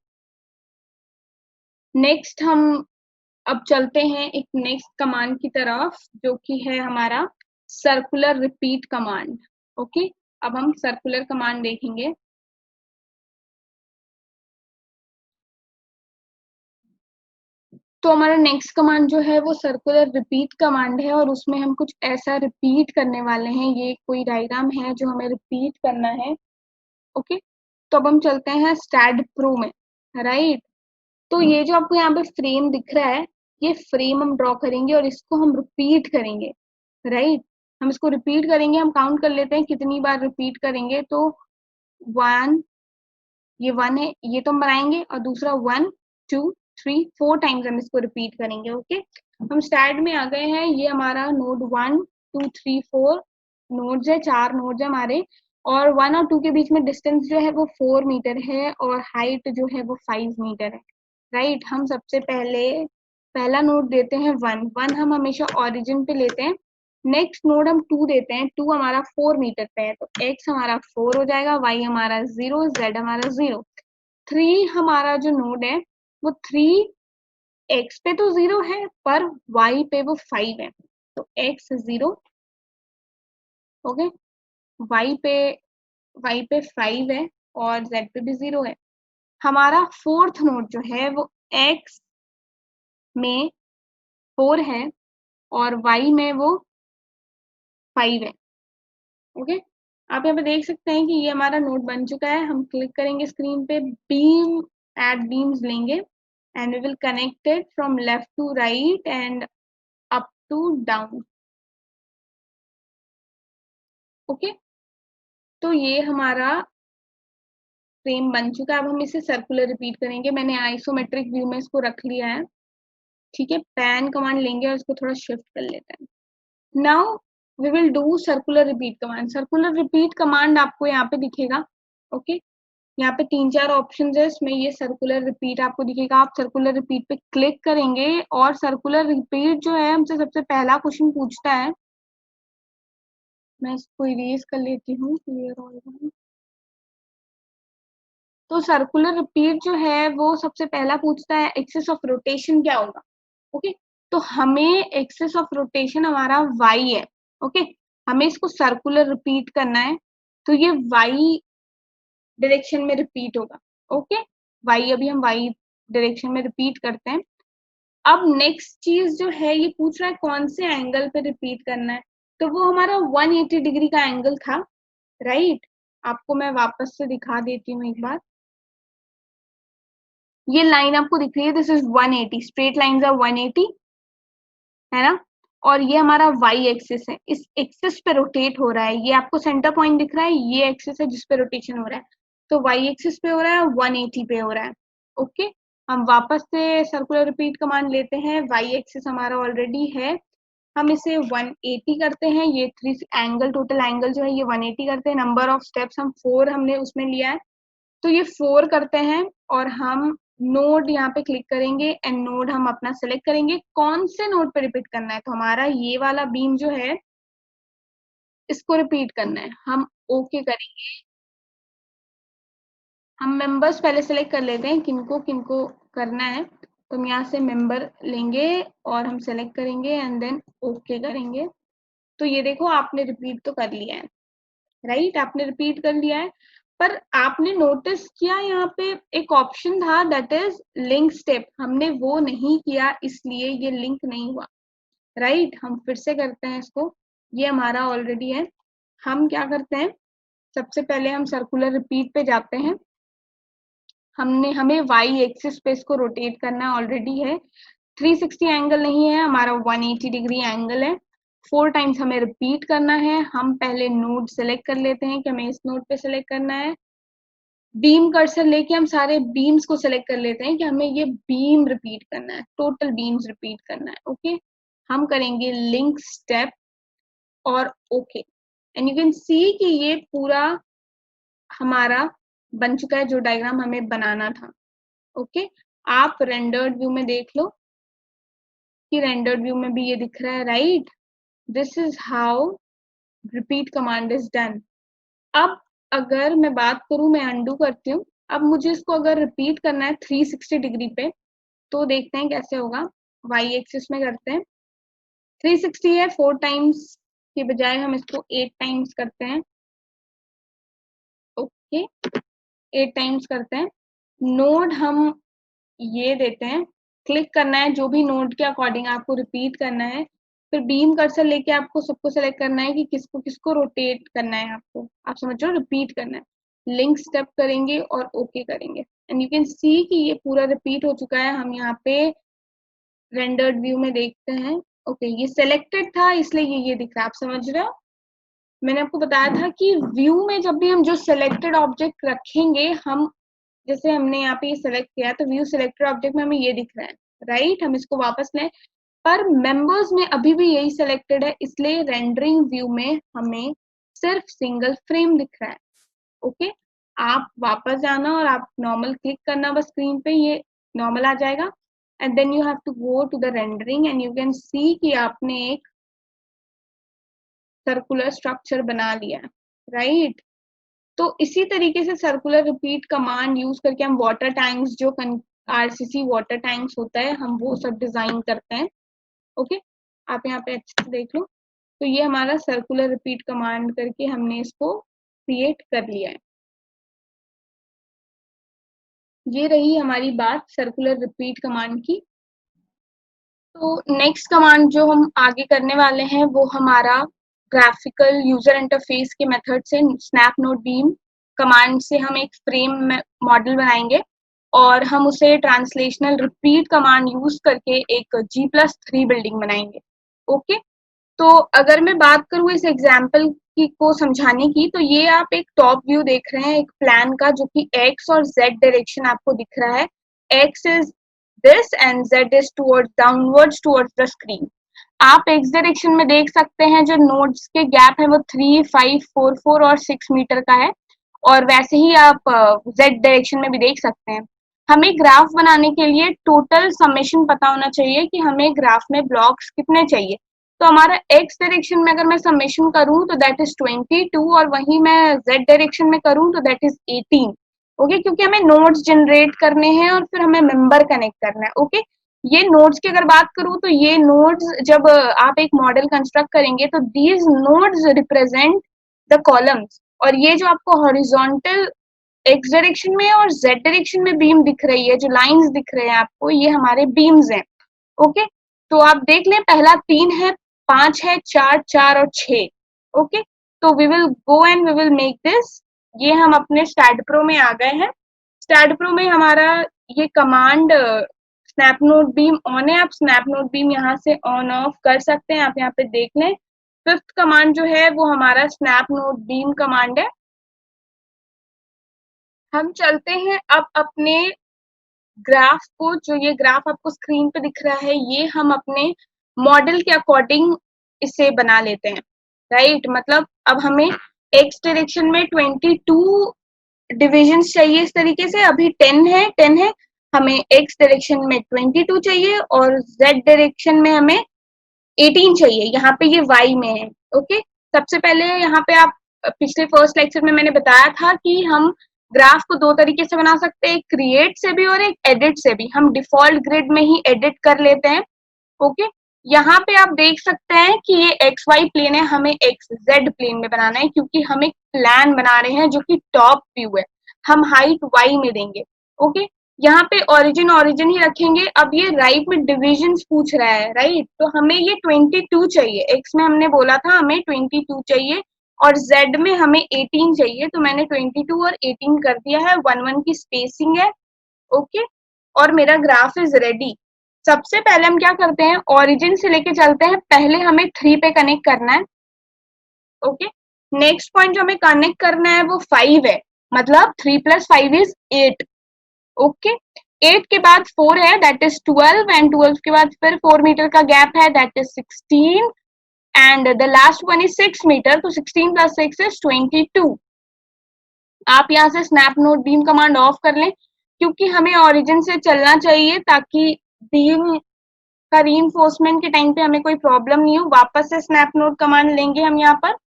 नेक्स्ट हम अब चलते हैं एक नेक्स्ट कमांड की तरफ, जो कि है हमारा सर्कुलर रिपीट कमांड। ओके, अब हम सर्कुलर कमांड देखेंगे। तो हमारा नेक्स्ट कमांड जो है वो सर्कुलर रिपीट कमांड है और उसमें हम कुछ ऐसा रिपीट करने वाले हैं। ये कोई डायग्राम है जो हमें रिपीट करना है। ओके, तो अब हम चलते हैं स्टैड प्रो में, राइट। तो ये जो आपको यहाँ पे फ्रेम दिख रहा है, ये फ्रेम हम ड्रॉ करेंगे और इसको हम रिपीट करेंगे, राइट। हम इसको रिपीट करेंगे, हम काउंट कर लेते हैं कितनी बार रिपीट करेंगे। तो 1, ये 1 है, ये तो हम बनाएंगे, और दूसरा 1 2 3 4 टाइम्स हम इसको रिपीट करेंगे। ओके, हम स्टार्ट में आ गए हैं। ये हमारा नोड 1 2 3 4 नोड्स है, 4 नोड्स है हमारे, और 1 और 2 के बीच में डिस्टेंस जो है वो 4 मीटर है और हाइट जो है वो 5 मीटर है, राइट। हम सबसे पहले पहला नोड देते हैं 1 1, हम हमेशा ओरिजिन पे लेते हैं। नेक्स्ट नोड हम 2 देते हैं, 2 हमारा 4 मीटर पे है, तो x हमारा 4 हो जाएगा, y हमारा 0, z हमारा 0। 3 हमारा जो नोड है वो 3 x पे तो 0 है पर y पे वो 5 है, तो x 0। ओके, y पे 5 है और z पे भी 0 है। हमारा फोर्थ नोड जो है वो x में 4 है और y में वो 5 है। ओके, आप यहाँ पे देख सकते हैं कि ये हमारा नोड बन चुका है। हम क्लिक करेंगे स्क्रीन पे, बीम एड बीम्स लेंगे and we will connect it from left to right and up to down. Okay, तो ये हमारा फ्रेम बन चुका है। अब हम इसे सर्कुलर रिपीट करेंगे। मैंने आइसोमेट्रिक व्यू में इसको रख लिया है, ठीक है। पैन कमांड लेंगे और इसको थोड़ा शिफ्ट कर लेते हैं। Now we will do circular repeat command. Circular repeat command आपको यहाँ पे दिखेगा। ओके, यहाँ पे 3-4 ऑप्शंस है, इसमें ये सर्कुलर रिपीट आपको दिखेगा। आप सर्कुलर रिपीट पे क्लिक करेंगे और सर्कुलर रिपीट जो है हमसे सबसे पहला क्वेश्चन पूछता है। मैं इसको इरेज कर लेती हूँ, क्लियर होगा। तो सर्कुलर रिपीट जो है वो सबसे पहला पूछता है एक्सिस ऑफ रोटेशन क्या होगा। ओके, तो हमें एक्सिस ऑफ रोटेशन हमारा y है। ओके, हमें इसको सर्कुलर रिपीट करना है, तो ये y डायरेक्शन में रिपीट होगा। ओके, y अभी हम y डायरेक्शन में रिपीट करते हैं। अब नेक्स्ट चीज जो है, ये पूछ रहा है कौन से एंगल पे रिपीट करना है, तो वो हमारा 180 डिग्री का एंगल था, राइट। आपको मैं वापस से दिखा देती हूँ एक बार। ये लाइन आपको दिख रही है, this is 180, straight lines are 180, है ना। और ये हमारा वाई एक्सिस है, इस एक्सिस पे रोटेट हो रहा है, ये आपको सेंटर पॉइंट दिख रहा है, ये एक्सिस है जिस पे रोटेशन हो रहा है, तो वाई एक्सिस पे हो रहा है, 180 पे हो रहा है। ओके, हम वापस से सर्कुलर रिपीट कमांड लेते हैं, वाई एक्सिस हमारा ऑलरेडी है, हम इसे 180 करते हैं, ये 3 एंगल, टोटल एंगल जो है ये 180 करते हैं, नंबर ऑफ स्टेप्स हम 4 हमने उसमें लिया है, तो ये 4 करते हैं और हम नोड यहाँ पे क्लिक करेंगे एंड नोड हम अपना सेलेक्ट करेंगे, कौन से नोड पे रिपीट करना है, तो हमारा ये वाला बीम जो है इसको रिपीट करना है, हम ओके करेंगे। हम मेंबर्स पहले सेलेक्ट कर लेते हैं किनको किनको करना है, तो हम यहाँ से मेंबर लेंगे और हम सेलेक्ट करेंगे एंड देन ओके करेंगे। तो ये देखो आपने रिपीट तो कर लिया है, राइट, आपने रिपीट कर लिया है, पर आपने नोटिस किया यहाँ पे एक ऑप्शन था दैट इज लिंक स्टेप, हमने वो नहीं किया इसलिए ये लिंक नहीं हुआ, राइट। हम फिर से करते हैं इसको, ये हमारा ऑलरेडी है, हम क्या करते हैं, सबसे पहले हम सर्कुलर रिपीट पे जाते हैं, हमें वाई एक्सिस पे इसको रोटेट करना ऑलरेडी है, 360 एंगल नहीं है हमारा, 180 डिग्री एंगल है, 4 टाइम्स हमें रिपीट करना है। हम पहले नोड सेलेक्ट कर लेते हैं कि हमें इस नोड पे सेलेक्ट करना है, बीम कर्सर लेके हम सारे बीम्स को सेलेक्ट कर लेते हैं कि हमें ये बीम रिपीट करना है, टोटल बीम्स रिपीट करना है। ओके, हम करेंगे लिंक स्टेप और okay, and you can see कि ये पूरा हमारा बन चुका है जो डायग्राम हमें बनाना था। ओके, आप रेंडर्ड व्यू में देख लो कि रेंडर्ड व्यू में भी ये दिख रहा है, right. This is how repeat command is done. अब अगर मैं बात करूं, मैं अंडू करती हूँ, अब मुझे इसको अगर रिपीट करना है 360 डिग्री पे, तो देखते हैं कैसे होगा। वाई एक्सिस में करते हैं, 360 है, 4 टाइम्स के बजाय हम इसको 8 टाइम्स करते हैं। ओके, 8 टाइम्स करते हैं, नोड हम ये देते हैं, क्लिक करना है जो भी नोड के अकॉर्डिंग आपको रिपीट करना है, फिर बीम कर्सर लेके आपको सबको सेलेक्ट करना है कि किसको किसको रोटेट करना है, आपको आप समझ रहे हो, रिपीट करना है, लिंक स्टेप करेंगे और ओके करेंगे, एंड यू कैन सी कि ये पूरा रिपीट हो चुका है। हम यहाँ पे रेंडर्ड व्यू में देखते हैं, ओके ये सेलेक्टेड था इसलिए ये दिख रहा है, आप समझ रहे हो। मैंने आपको बताया था कि व्यू में जब भी हम जो सिलेक्टेड ऑब्जेक्ट रखेंगे, हम जैसे हमने यहाँ पे ये सेलेक्ट किया तो व्यू सिलेक्टेड ऑब्जेक्ट में हमें ये दिख रहा है, राइट, हम इसको वापस लें, पर मेंबर्स में अभी भी यही सिलेक्टेड है, इसलिए रेंडरिंग व्यू में हमें सिर्फ सिंगल फ्रेम दिख रहा है। ओके, आप वापस जाना और आप नॉर्मल क्लिक करना बस स्क्रीन पे, ये नॉर्मल आ जाएगा, and then you have to go to the rendering and you can see कि आपने एक सर्कुलर स्ट्रक्चर बना लिया है, राइट। तो इसी तरीके से सर्कुलर रिपीट कमांड यूज करके हम वाटर टैंक्स, जो आरसीसी वाटर टैंक्स होता है, हम वो सब डिजाइन करते हैं। ओके, आप यहाँ पे अच्छे से देख लो, तो ये हमारा सर्कुलर रिपीट कमांड करके हमने इसको क्रिएट कर लिया है। ये रही हमारी बात सर्कुलर रिपीट कमांड की। तो नेक्स्ट कमांड जो हम आगे करने वाले हैं वो हमारा ग्राफिकल यूजर इंटरफेस के मेथड से, स्नैप नोड बीम कमांड से हम एक फ्रेम मॉडल बनाएंगे और हम उसे ट्रांसलेशनल रिपीट कमांड यूज करके एक G+3 बिल्डिंग बनाएंगे। ओके, तो अगर मैं बात करूँ इस एग्जाम्पल की को समझाने की, तो ये आप एक टॉप व्यू देख रहे हैं एक प्लान का, जो कि एक्स और जेड डायरेक्शन आपको दिख रहा है, x is this and Z is towards downwards towards the screen. आप एक्स डायरेक्शन में देख सकते हैं जो नोड्स के गैप है वो 3, 5, 4, 4 और 6 मीटर का है, और वैसे ही आप जेड डायरेक्शन में भी देख सकते हैं। हमें ग्राफ बनाने के लिए टोटल समेशन पता होना चाहिए कि हमें ग्राफ में ब्लॉक्स कितने चाहिए, तो हमारा एक्स डायरेक्शन में अगर मैं समेशन करूं तो दैट इज 22, और वहीं मैं जेड डायरेक्शन में करूं तो दैट इज 18। ओके, क्योंकि हमें नोड्स जनरेट करने हैं और फिर हमें मेंबर कनेक्ट करना है। ओके, ये नोड्स की अगर बात करूं तो ये नोड्स जब आप एक मॉडल कंस्ट्रक्ट करेंगे तो these nodes represent the columns, और ये जो आपको हॉरिजॉन्टल एक्स डायरेक्शन में और जेड डायरेक्शन में बीम दिख रही है, जो लाइंस दिख रहे हैं आपको, ये हमारे बीम्स हैं। ओके, तो आप देख लें, पहला 3 है, 5 है, 4, 4 और 6। ओके, तो we will go and we will make this ये हम अपने स्टैड प्रो में आ गए हैं। स्टैड प्रो में हमारा ये command snap node beam on है। आप स्नैप नोट बीम यहाँ से ऑन ऑफ कर सकते हैं। आप यहाँ पे देख लें, फिफ्थ कमांड जो है वो हमारा स्नैप नोट बीम कमांड है। हम चलते हैं अब अपने ग्राफ को, जो ये ग्राफ आपको स्क्रीन पे दिख रहा है, ये हम अपने मॉडल के अकॉर्डिंग इसे बना लेते हैं, राइट। मतलब अब हमें एक्स डायरेक्शन में 22 डिविजन्स चाहिए इस तरीके से। अभी 10 है, हमें एक्स डायरेक्शन में 22 चाहिए और जेड डायरेक्शन में हमें 18 चाहिए। यहाँ पे ये वाई में है, ओके। सबसे पहले यहाँ पे आप पिछले फर्स्ट लेक्चर में मैंने बताया था कि हम ग्राफ को दो तरीके से बना सकते हैं, एक क्रिएट से भी और एक एडिट से भी। हम डिफॉल्ट ग्रिड में ही एडिट कर लेते हैं, ओके। यहाँ पे आप देख सकते हैं कि ये एक्स वाई प्लेन है, हमें एक्स जेड प्लेन में बनाना है क्योंकि हम एक प्लान बना रहे हैं जो कि टॉप व्यू है। हम हाइट वाई में देंगे, ओके। यहाँ पे ओरिजिन ओरिजिन ही रखेंगे। अब ये राइट में डिविजन्स पूछ रहा है, राइट, तो हमें ये 22 चाहिए। एक्स में हमने बोला था हमें 22 चाहिए और जेड में हमें 18 चाहिए, तो मैंने 22 और 18 कर दिया है। 1 1 की स्पेसिंग है, ओके। और मेरा ग्राफ इज रेडी। सबसे पहले हम क्या करते हैं, ओरिजिन से लेके चलते हैं। पहले हमें 3 पे कनेक्ट करना है, ओके। नेक्स्ट पॉइंट जो हमें कनेक्ट करना है वो 5 है, मतलब 3 + 5 इज 8, ओके। 8 के बाद 4 है, दैट इज 12, एंड 12 के बाद फिर 4 मीटर का गैप है, that is 16, and the last one is 6 metre, तो 16 + 6 इज 22। आप यहाँ से snap node beam command off कर लें क्योंकि हमें ओरिजिन से चलना चाहिए ताकि बीम का रीइंफोर्समेंट के टाइम पे हमें कोई प्रॉब्लम नहीं हो। वापस से स्नैप नोट कमांड लेंगे हम यहाँ पर,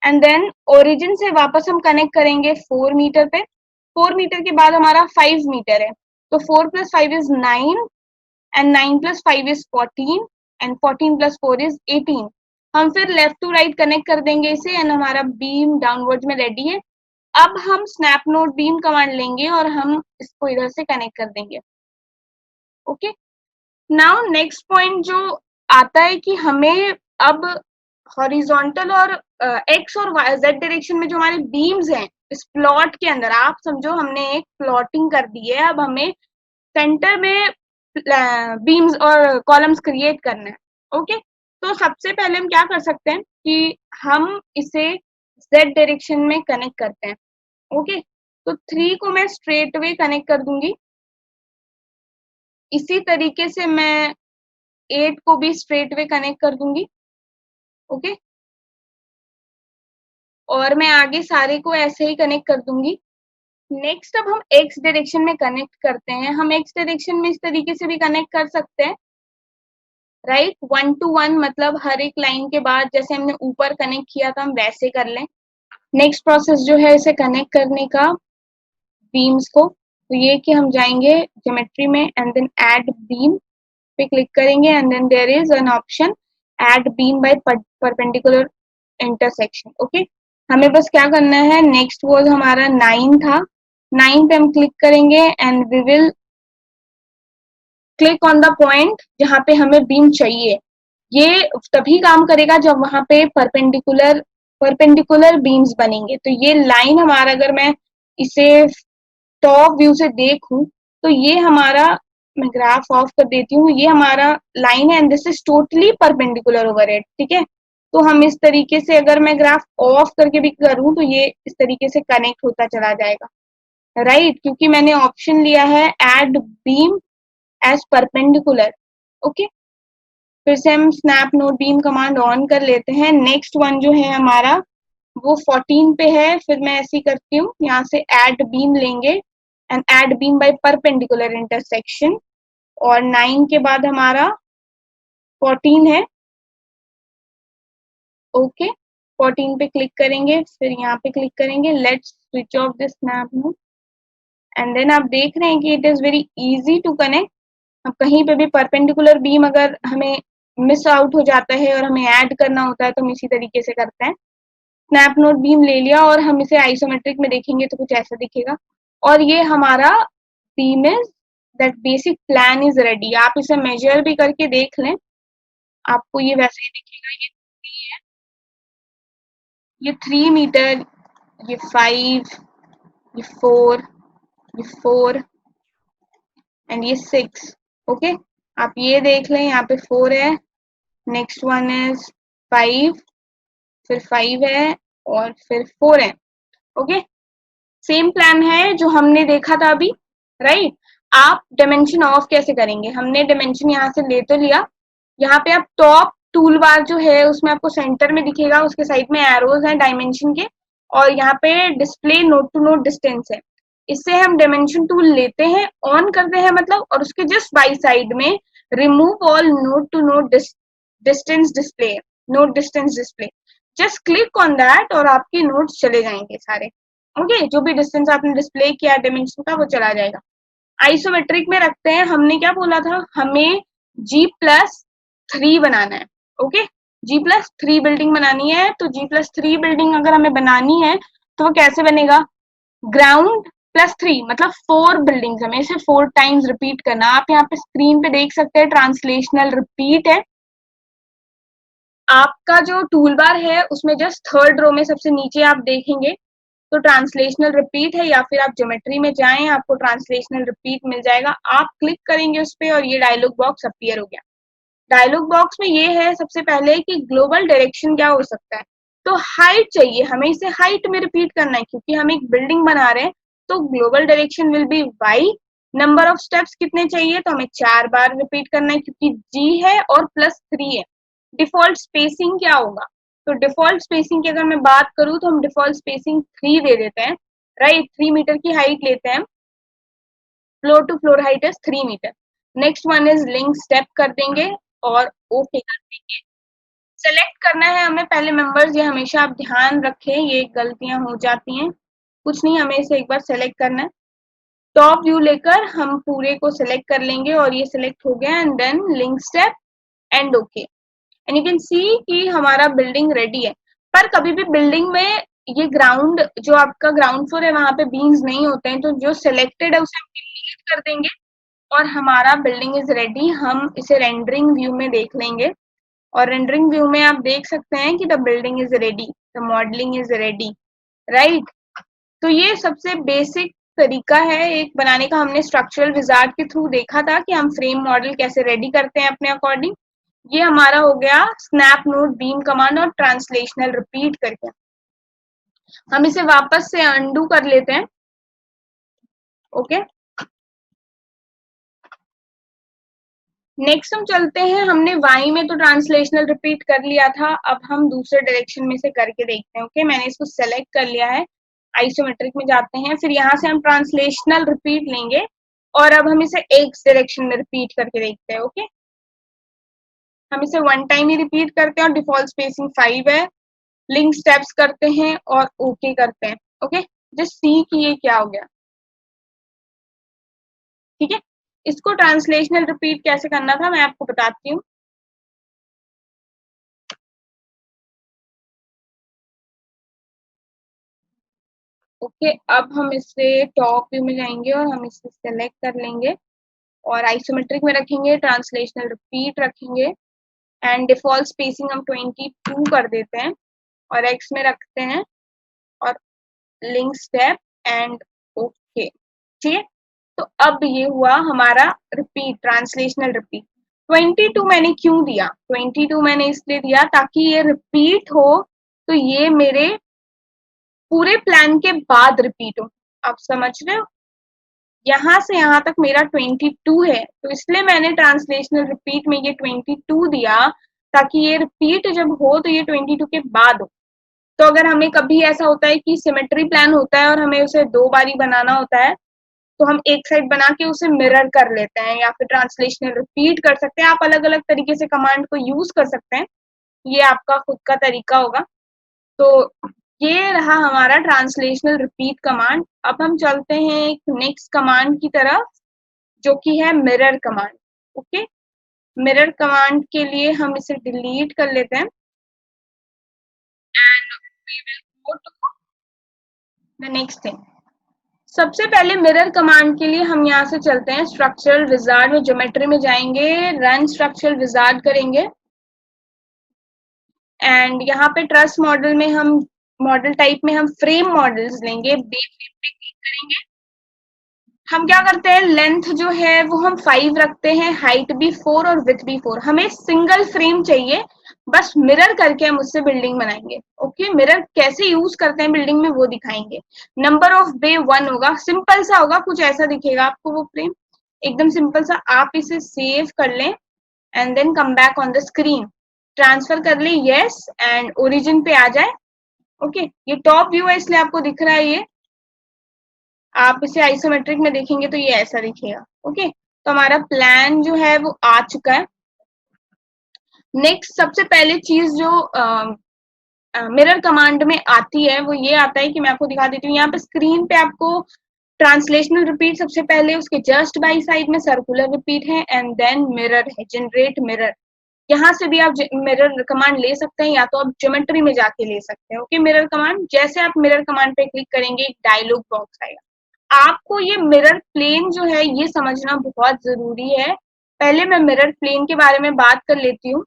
एंड देन ओरिजिन से वापस हम कनेक्ट करेंगे 4 मीटर पे। 4 मीटर के बाद हमारा 5 मीटर है, तो 4 + 5 is 9, and 9 + 5 is 14, and 14 + 4 is 18। हम फिर लेफ्ट टू राइट कनेक्ट कर देंगे इसे, एंड हमारा बीम डाउनवर्ड में रेडी है। अब हम स्नैप नोट बीम कमांड लेंगे और हम इसको इधर से कनेक्ट कर देंगे, ओके। नाउ नेक्स्ट पॉइंट जो आता है कि हमें अब हॉरिजॉन्टल और एक्स और जेड डायरेक्शन में जो हमारे बीम्स हैं इस प्लॉट के अंदर, आप समझो हमने एक प्लॉटिंग कर दी है। अब हमें सेंटर में बीम्स और कॉलम्स क्रिएट करना है, ओके। तो सबसे पहले हम क्या कर सकते हैं कि हम इसे जेड डायरेक्शन में कनेक्ट करते हैं, ओके। तो 3 को मैं स्ट्रेट वे कनेक्ट कर दूंगी। इसी तरीके से मैं 8 को भी स्ट्रेट वे कनेक्ट कर दूंगी, ओके। और मैं आगे सारे को ऐसे ही कनेक्ट कर दूंगी। नेक्स्ट अब हम एक्स डायरेक्शन में कनेक्ट करते हैं। हम एक्स डायरेक्शन में इस तरीके से भी कनेक्ट कर सकते हैं, राइट, 1 to 1, मतलब हर एक लाइन के बाद जैसे हमने ऊपर कनेक्ट किया था हम वैसे कर लें। नेक्स्ट प्रोसेस जो है इसे कनेक्ट करने का बीम्स को, तो ये कि हम जाएंगे ज्योमेट्री में एंड देन ऐड बीम पे क्लिक करेंगे, and then there is an option add beam by perpendicular intersection, okay. हमें बस क्या करना है, नेक्स्ट वो हमारा 9 था, 9 पे हम क्लिक करेंगे and we will click on the point जहाँ पे हमें बीम चाहिए। ये तभी काम करेगा जब वहां पे परपेंडिकुलर बीम्स बनेंगे। तो ये लाइन हमारा, अगर मैं इसे टॉप व्यू से देखूं तो ये हमारा, मैं ग्राफ ऑफ कर देती हूँ, ये हमारा लाइन है and this is totally perpendicular over it, ठीक है। तो हम इस तरीके से, अगर मैं ग्राफ ऑफ करके भी करूँ तो ये इस तरीके से कनेक्ट होता चला जाएगा, राइट, क्योंकि मैंने ऑप्शन लिया है add beam as perpendicular, okay. फिर से हम snap node beam command on कर लेते हैं। नेक्स्ट वन जो है हमारा वो 14 पे है। फिर मैं ऐसे ही करती हूँ, यहाँ से ऐड बीम लेंगे and add beam by perpendicular intersection, और 9 के बाद हमारा 14 है, ओके। 14 पे क्लिक करेंगे, फिर यहाँ पे क्लिक करेंगे, let's switch off this snap node, and then आप देख रहे हैं कि it is very easy to connect. अब कहीं पे भी परपेंडिकुलर बीम अगर हमें मिस आउट हो जाता है और हमें ऐड करना होता है तो हम इसी तरीके से करते हैं। स्नैप नोट बीम ले लिया और हम इसे आइसोमेट्रिक में देखेंगे तो कुछ ऐसा दिखेगा, और ये हमारा beam is, that basic plan is ready. आप इसे मेजर भी करके देख लें, आपको ये वैसे ही दिखेगा। ये 3 मीटर ये 5, ये 4, ये 4 एंड ये 6। ओके, आप ये देख लें, यहाँ पे 4 है, नेक्स्ट वन इज 5, फिर 5 है और फिर 4 है। ओके, सेम प्लान है जो हमने देखा था अभी, राइट। आप डायमेंशन ऑफ कैसे करेंगे? हमने डायमेंशन यहाँ से ले तो लिया, यहाँ पे आप टॉप टूल बार जो है उसमें आपको सेंटर में दिखेगा, उसके साइड में एरोज हैं डायमेंशन के, और यहाँ पे display node to node distance है। इससे हम डायमेंशन टूल लेते हैं, ऑन करते हैं मतलब, और उसके जस्ट बाई साइड में remove all node to node distance display, node distance display, just click on that और आपके नोट्स चले जाएंगे सारे। ओके, जो भी डिस्टेंस आपने डिस्प्ले किया डायमेंशन का वो चला जाएगा। आइसोमेट्रिक में रखते हैं, हमने क्या बोला था, हमें G+3 बनाना है। ओके, G+3 बिल्डिंग बनानी है, तो G+3 बिल्डिंग अगर हमें बनानी है तो वो कैसे बनेगा? ग्राउंड प्लस 3 मतलब 4 बिल्डिंग्स, हमें इसे 4 टाइम्स रिपीट करना। आप यहाँ पे स्क्रीन पे देख सकते हैं ट्रांसलेशनल रिपीट है। आपका जो टूल बार है उसमें जस्ट थर्ड रो में सबसे नीचे आप देखेंगे तो ट्रांसलेशनल रिपीट है, या फिर आप ज्योमेट्री में जाएं, आपको ट्रांसलेशनल रिपीट मिल जाएगा। आप क्लिक करेंगे उस पर और ये डायलॉग बॉक्स अपीयर हो गया। डायलॉग बॉक्स में ये है सबसे पहले कि ग्लोबल डायरेक्शन क्या हो सकता है, तो हाइट चाहिए हमें, इसे हाइट में रिपीट करना है क्योंकि हम एक बिल्डिंग बना रहे हैं। तो global direction will be Y. Number of steps कितने चाहिए, तो हमें 4 बार रिपीट करना है क्योंकि जी है और +3 है। डिफॉल्ट स्पेसिंग क्या होगा, तो डिफॉल्ट स्पेसिंग की अगर मैं बात करूं तो हम डिफॉल्ट स्पेसिंग 3 दे देते हैं, राइट। 3 मीटर की हाइट लेते हैं, floor to floor height is 3 metre. Next one is link step कर देंगे और ओके कर देंगे। सेलेक्ट करना है हमें पहले मेंबर्स, ये हमेशा आप ध्यान रखें, ये गलतियां हो जाती हैं। कुछ नहीं, हमें इसे एक बार सेलेक्ट करना है। टॉप व्यू लेकर हम पूरे को सिलेक्ट कर लेंगे और ये सिलेक्ट हो गया, and then link step and okay, and you can see कि हमारा बिल्डिंग रेडी है। पर कभी भी बिल्डिंग में ये ग्राउंड, जो आपका ग्राउंड फ्लोर है वहां पे बीम्स नहीं होते हैं, तो जो सिलेक्टेड है उसे हम डिलीट कर देंगे और हमारा बिल्डिंग इज रेडी। हम इसे रेंडरिंग व्यू में देख लेंगे और रेंडरिंग व्यू में आप देख सकते हैं कि the building is ready, the modelling is ready, right. तो ये सबसे बेसिक तरीका है एक बनाने का। हमने स्ट्रक्चरल विजार्ड के थ्रू देखा था कि हम फ्रेम मॉडल कैसे रेडी करते हैं अपने अकॉर्डिंग। ये हमारा हो गया स्नैप नोट बीम कमांड और ट्रांसलेशनल रिपीट करके। हम इसे वापस से अंडू कर लेते हैं। ओके, नेक्स्ट हम चलते हैं, हमने वाई में तो ट्रांसलेशनल रिपीट कर लिया था, अब हम दूसरे डायरेक्शन में से करके देखते हैं। ओके, मैंने इसको सेलेक्ट कर लिया है, आइसोमेट्रिक में जाते हैं, फिर यहाँ से हम ट्रांसलेशनल रिपीट लेंगे और अब हम इसे एक्स डायरेक्शन में रिपीट करके देखते हैं। ओके, हम इसे 1 टाइम ही रिपीट करते हैं और डिफॉल्ट स्पेसिंग 5 है। लिंक स्टेप्स करते हैं और ओके करते हैं। ओके, जस्ट सी कि ये क्या हो गया। ठीक है, इसको ट्रांसलेशनल रिपीट कैसे करना था मैं आपको बताती हूँ। ओके, अब हम इसे टॉप व्यू में जाएंगे और हम इसे सेलेक्ट कर लेंगे और आइसोमेट्रिक में रखेंगे, ट्रांसलेशनल रिपीट रखेंगे एंड डिफॉल्ट स्पेसिंग हम 22 कर देते हैं और एक्स में रखते हैं और लिंक स्टेप एंड ओके। ठीक है, तो अब ये हुआ हमारा रिपीट, ट्रांसलेशनल रिपीट। 22 मैंने क्यों दिया, 22 मैंने इसलिए दिया ताकि ये रिपीट हो, तो ये मेरे पूरे प्लान के बाद रिपीट हो। आप समझ रहे हो, यहाँ से यहाँ तक मेरा 22 है, तो इसलिए मैंने ट्रांसलेशनल रिपीट में ये 22 दिया ताकि ये रिपीट जब हो तो ये 22 के बाद हो। तो अगर हमें कभी ऐसा होता है कि सिमेट्री प्लान होता है और हमें उसे 2 बारी बनाना होता है, तो हम एक साइड बना के उसे मिरर कर लेते हैं या फिर ट्रांसलेशनल रिपीट कर सकते हैं। आप अलग अलग तरीके से कमांड को यूज कर सकते हैं, ये आपका खुद का तरीका होगा। तो ये रहा हमारा ट्रांसलेशनल रिपीट कमांड। अब हम चलते हैं एक नेक्स्ट कमांड की तरफ जो कि है mirror command. Okay, mirror command के लिए हम इसे डिलीट कर लेते हैं and we will go to the next thing. सबसे पहले मिरर कमांड के लिए हम यहाँ से चलते हैं स्ट्रक्चरल विजार्ड में, ज्योमेट्री में जाएंगे, रन स्ट्रक्चरल विजार्ड करेंगे एंड यहाँ पे ट्रस मॉडल में हम मॉडल टाइप में हम फ्रेम मॉडल्स लेंगे, बे फ्रेम पे क्लिक करेंगे। हम क्या करते हैं, लेंथ जो है वो हम 5 रखते हैं, हाइट भी 4 और विड्थ भी 4। हमें सिंगल फ्रेम चाहिए, बस मिरर करके हम उससे बिल्डिंग बनाएंगे। ओके, मिरर कैसे यूज करते हैं बिल्डिंग में वो दिखाएंगे। नंबर ऑफ बे 1 होगा, सिंपल सा होगा, कुछ ऐसा दिखेगा आपको वो फ्रेम, एकदम सिंपल सा। आप इसे सेव कर लें and then come back on the screen, transfer कर ले यस, एंड ओरिजिन पे आ जाए। ओके, ये टॉप व्यू है इसलिए आपको दिख रहा है ये, आप इसे आइसोमेट्रिक में देखेंगे तो ये ऐसा दिखेगा। ओके, तो हमारा प्लान जो है वो आ चुका है। नेक्स्ट सबसे पहले चीज जो मिरर कमांड में आती है वो ये आता है कि मैं आपको दिखा देती हूँ। यहाँ पे स्क्रीन पे आपको ट्रांसलेशनल रिपीट सबसे पहले, उसके जस्ट बाई साइड में सर्कुलर रिपीट है, एंड देन मिरर है, जनरेट मिरर। यहाँ से भी आप मिरर कमांड ले सकते हैं, या तो आप ज्योमेट्री में जाके ले सकते हैं। ओके, मिरर कमांड, जैसे आप मिरर कमांड पे क्लिक करेंगे एक डायलॉग बॉक्स आएगा। आपको ये मिरर प्लेन जो है ये समझना बहुत जरूरी है। पहले मैं मिरर प्लेन के बारे में बात कर लेती हूँ।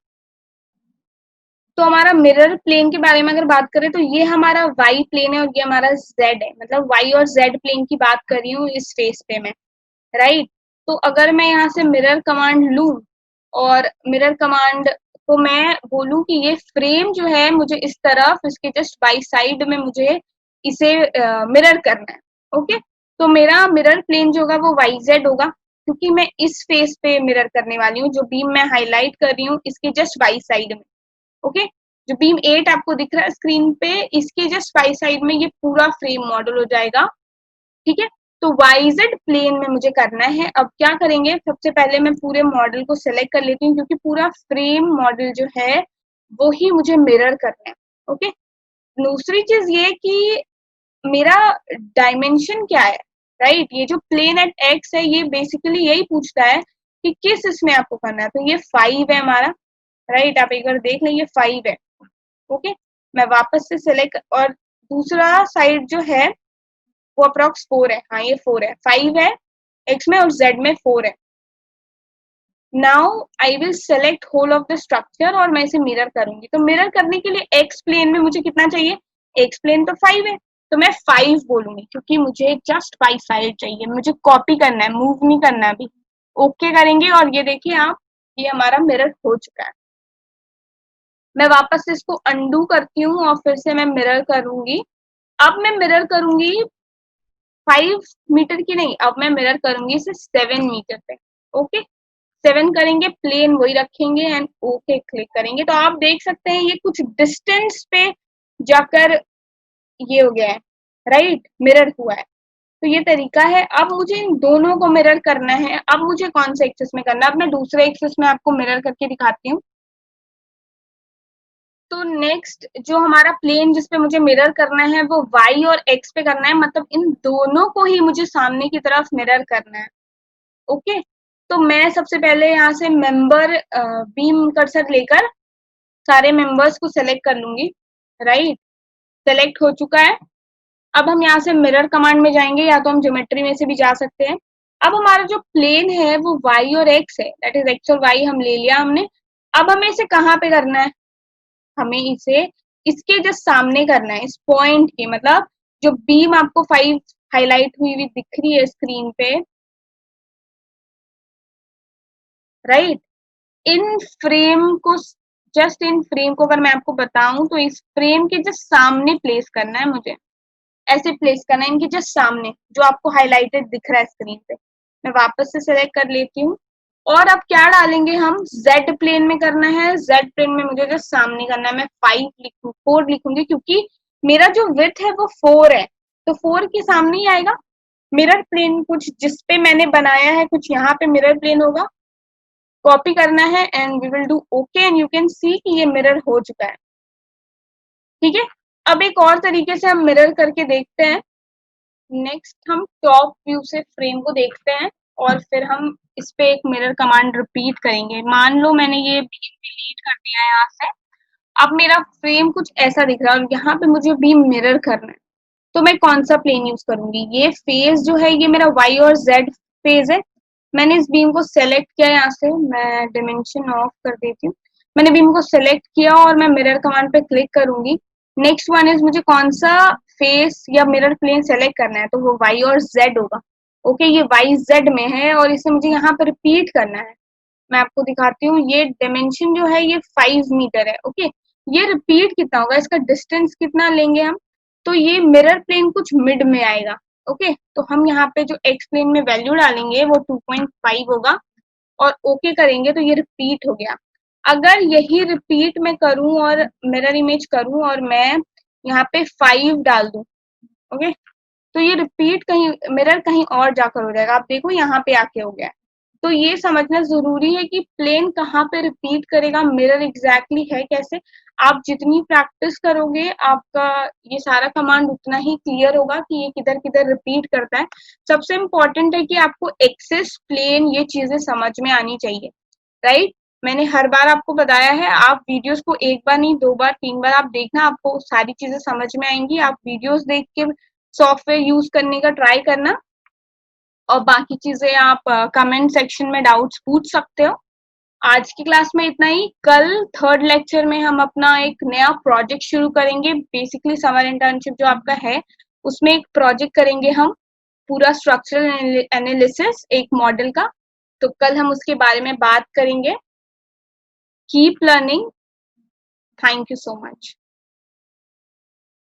तो हमारा मिरर प्लेन के बारे में अगर बात करें तो ये हमारा वाई प्लेन है और ये हमारा जेड है, मतलब वाई और जेड प्लेन की बात कर रही हूँ इस फेस पे मैं, राइट। तो अगर मैं यहाँ से मिरर कमांड लूं और मिरर कमांड को मैं बोलूं कि ये फ्रेम जो है मुझे इस तरफ, इसके जस्ट बाई साइड में मुझे इसे मिरर करना है। ओके, तो मेरा मिरर प्लेन जो होगा वो वाई जेड होगा, क्योंकि मैं इस फेस पे मिरर करने वाली हूँ। जो बीम मैं हाईलाइट कर रही हूँ इसके जस्ट बाई साइड में। ओके, जो बीम 8 आपको दिख रहा है स्क्रीन पे, इसके जस्ट बाई साइड में ये पूरा फ्रेम मॉडल हो जाएगा। ठीक है, तो वाईजेड प्लेन में मुझे करना है। अब क्या करेंगे, सबसे पहले मैं पूरे मॉडल को सिलेक्ट कर लेती हूँ, क्योंकि पूरा फ्रेम मॉडल जो है वो ही मुझे मिरर करना है। ओके, दूसरी चीज ये कि मेरा डायमेंशन क्या है, राइट। ये जो प्लेन एट एक्स है ये बेसिकली यही पूछता है कि किस इसमें आपको करना है। तो ये 5 है हमारा, राइट। आप एक बार देख लें, ये 5 है। ओके, मैं वापस से सिलेक्ट, और दूसरा साइड जो है वो अप्रोक्स 4 है। हाँ, ये 4 है, 5 है एक्स में और जेड में 4 है। Now I will select whole of the structure और मैं इसे मिरर करूंगी। तो मिरर करने के लिए एक्स प्लेन में मुझे कितना चाहिए, एक्स प्लेन तो 5 है, तो मैं 5 बोलूंगी, क्योंकि मुझे जस्ट बाई साइड चाहिए, मुझे कॉपी करना है, मूव नहीं करना है अभी। ओके करेंगे और ये देखिए आप, ये हमारा मिरर हो चुका है। मैं वापस से इसको अंडू करती हूँ और फिर से मैं मिरर करूंगी। अब मैं मिरर करूंगी 5 मीटर की नहीं, अब मैं मिरर करूंगी इसे 7 मीटर पे। ओके, 7 करेंगे, प्लेन वही रखेंगे एंड ओके क्लिक करेंगे। तो आप देख सकते हैं ये कुछ डिस्टेंस पे जाकर ये हो गया है, राइट, मिरर हुआ है। तो ये तरीका है। अब मुझे इन दोनों को मिरर करना है। अब मुझे कौन से एक्सिस में करना है, अब मैं दूसरे एक्सिस में आपको मिरर करके दिखाती हूँ। तो नेक्स्ट जो हमारा प्लेन जिसपे मुझे मिरर करना है वो वाई और एक्स पे करना है, मतलब इन दोनों को ही मुझे सामने की तरफ मिरर करना है। ओके, तो मैं सबसे पहले यहाँ से मेंबर बीम कर्सर लेकर सारे मेंबर्स को सेलेक्ट कर लूंगी, राइट। सेलेक्ट हो चुका है। अब हम यहाँ से मिरर कमांड में जाएंगे, या तो हम ज्योमेट्री में से भी जा सकते हैं। अब हमारा जो प्लेन है वो वाई और एक्स है, दैट इज एक्स और वाई हम ले लिया हमने। अब हमें इसे कहाँ पे करना है, हमें इसे इसके जस्ट सामने करना है, इस पॉइंट के, मतलब जो बीम आपको 5 हाईलाइट हुई हुई दिख रही है स्क्रीन पे, राइट। इन फ्रेम को, जस्ट इन फ्रेम को अगर मैं आपको बताऊं तो इस फ्रेम के जस्ट सामने प्लेस करना है मुझे, ऐसे प्लेस करना है इनके जस्ट सामने, जो आपको हाईलाइटेड दिख रहा है स्क्रीन पे। मैं वापस से सिलेक्ट कर लेती हूँ। और अब क्या डालेंगे हम, जेड प्लेन में करना है, जेड प्लेन में मुझे जस्ट सामने करना है। मैं 5 लिखूँ, 4 लिखूंगी, क्योंकि मेरा जो विड्थ है वो 4 है, तो 4 के सामने ही आएगा। मिरर प्लेन कुछ जिसपे मैंने बनाया है कुछ यहाँ पे मिरर प्लेन होगा, कॉपी करना है and we will do okay, and you can see कि ये मिरर हो चुका है। ठीक है, अब एक और तरीके से हम मिरर करके देखते हैं। नेक्स्ट हम टॉप व्यू से फ्रेम को देखते हैं और फिर हम इस पे एक मिरर कमांड रिपीट करेंगे। मान लो मैंने ये बीम डिलीट कर दिया है यहाँ से, अब मेरा फ्रेम कुछ ऐसा दिख रहा है और यहाँ पे मुझे बीम मिरर करना है। तो मैं कौन सा प्लेन यूज करूंगी, ये फेज जो है ये मेरा वाई और जेड फेज है। मैंने इस बीम को सेलेक्ट किया, यहाँ से मैं डायमेंशन ऑफ कर देती हूँ। मैंने बीम को सेलेक्ट किया और मैं मिरर कमांड पे क्लिक करूंगी। नेक्स्ट वन इज मुझे कौन सा फेस या मिरर प्लेन सेलेक्ट करना है, तो वो y और z होगा। ओके, ये y z में है और इसे मुझे यहाँ पर रिपीट करना है। मैं आपको दिखाती हूँ, ये डायमेंशन जो है ये 5 मीटर है। ओके, ये रिपीट कितना होगा, इसका डिस्टेंस कितना लेंगे हम, तो ये मिरर प्लेन कुछ मिड में आएगा। ओके, तो हम यहाँ पे जो एक्स प्लेन में वैल्यू डालेंगे वो 2.5 होगा और ओके करेंगे तो ये रिपीट हो गया। अगर यही रिपीट मैं करूं और मिरर इमेज करूं और मैं यहाँ पे 5 डाल दूं, ओके, तो ये रिपीट कहीं मिरर कहीं और जाकर हो जाएगा। आप देखो यहाँ पे आके हो गया है। तो ये समझना जरूरी है कि प्लेन कहाँ पे रिपीट करेगा, मिरर एग्जैक्टली है कैसे। आप जितनी प्रैक्टिस करोगे आपका ये सारा कमांड उतना ही क्लियर होगा कि ये किधर किधर रिपीट करता है। सबसे इम्पोर्टेंट है कि आपको एक्सिस, प्लेन, ये चीजें समझ में आनी चाहिए, राइट। मैंने हर बार आपको बताया है, आप वीडियोस को एक बार नहीं 2 बार 3 बार आप देखना, आपको सारी चीजें समझ में आएंगी। आप वीडियोस देख के सॉफ्टवेयर यूज करने का ट्राई करना और बाकी चीजें आप कमेंट सेक्शन में डाउट्स पूछ सकते हो। आज की क्लास में इतना ही। कल थर्ड लेक्चर में हम अपना एक नया प्रोजेक्ट शुरू करेंगे। बेसिकली समर इंटर्नशिप जो आपका है उसमें एक प्रोजेक्ट करेंगे हम, पूरा स्ट्रक्चरल एनालिसिस एक मॉडल का। तो कल हम उसके बारे में बात करेंगे। Keep learning. Thank you so much.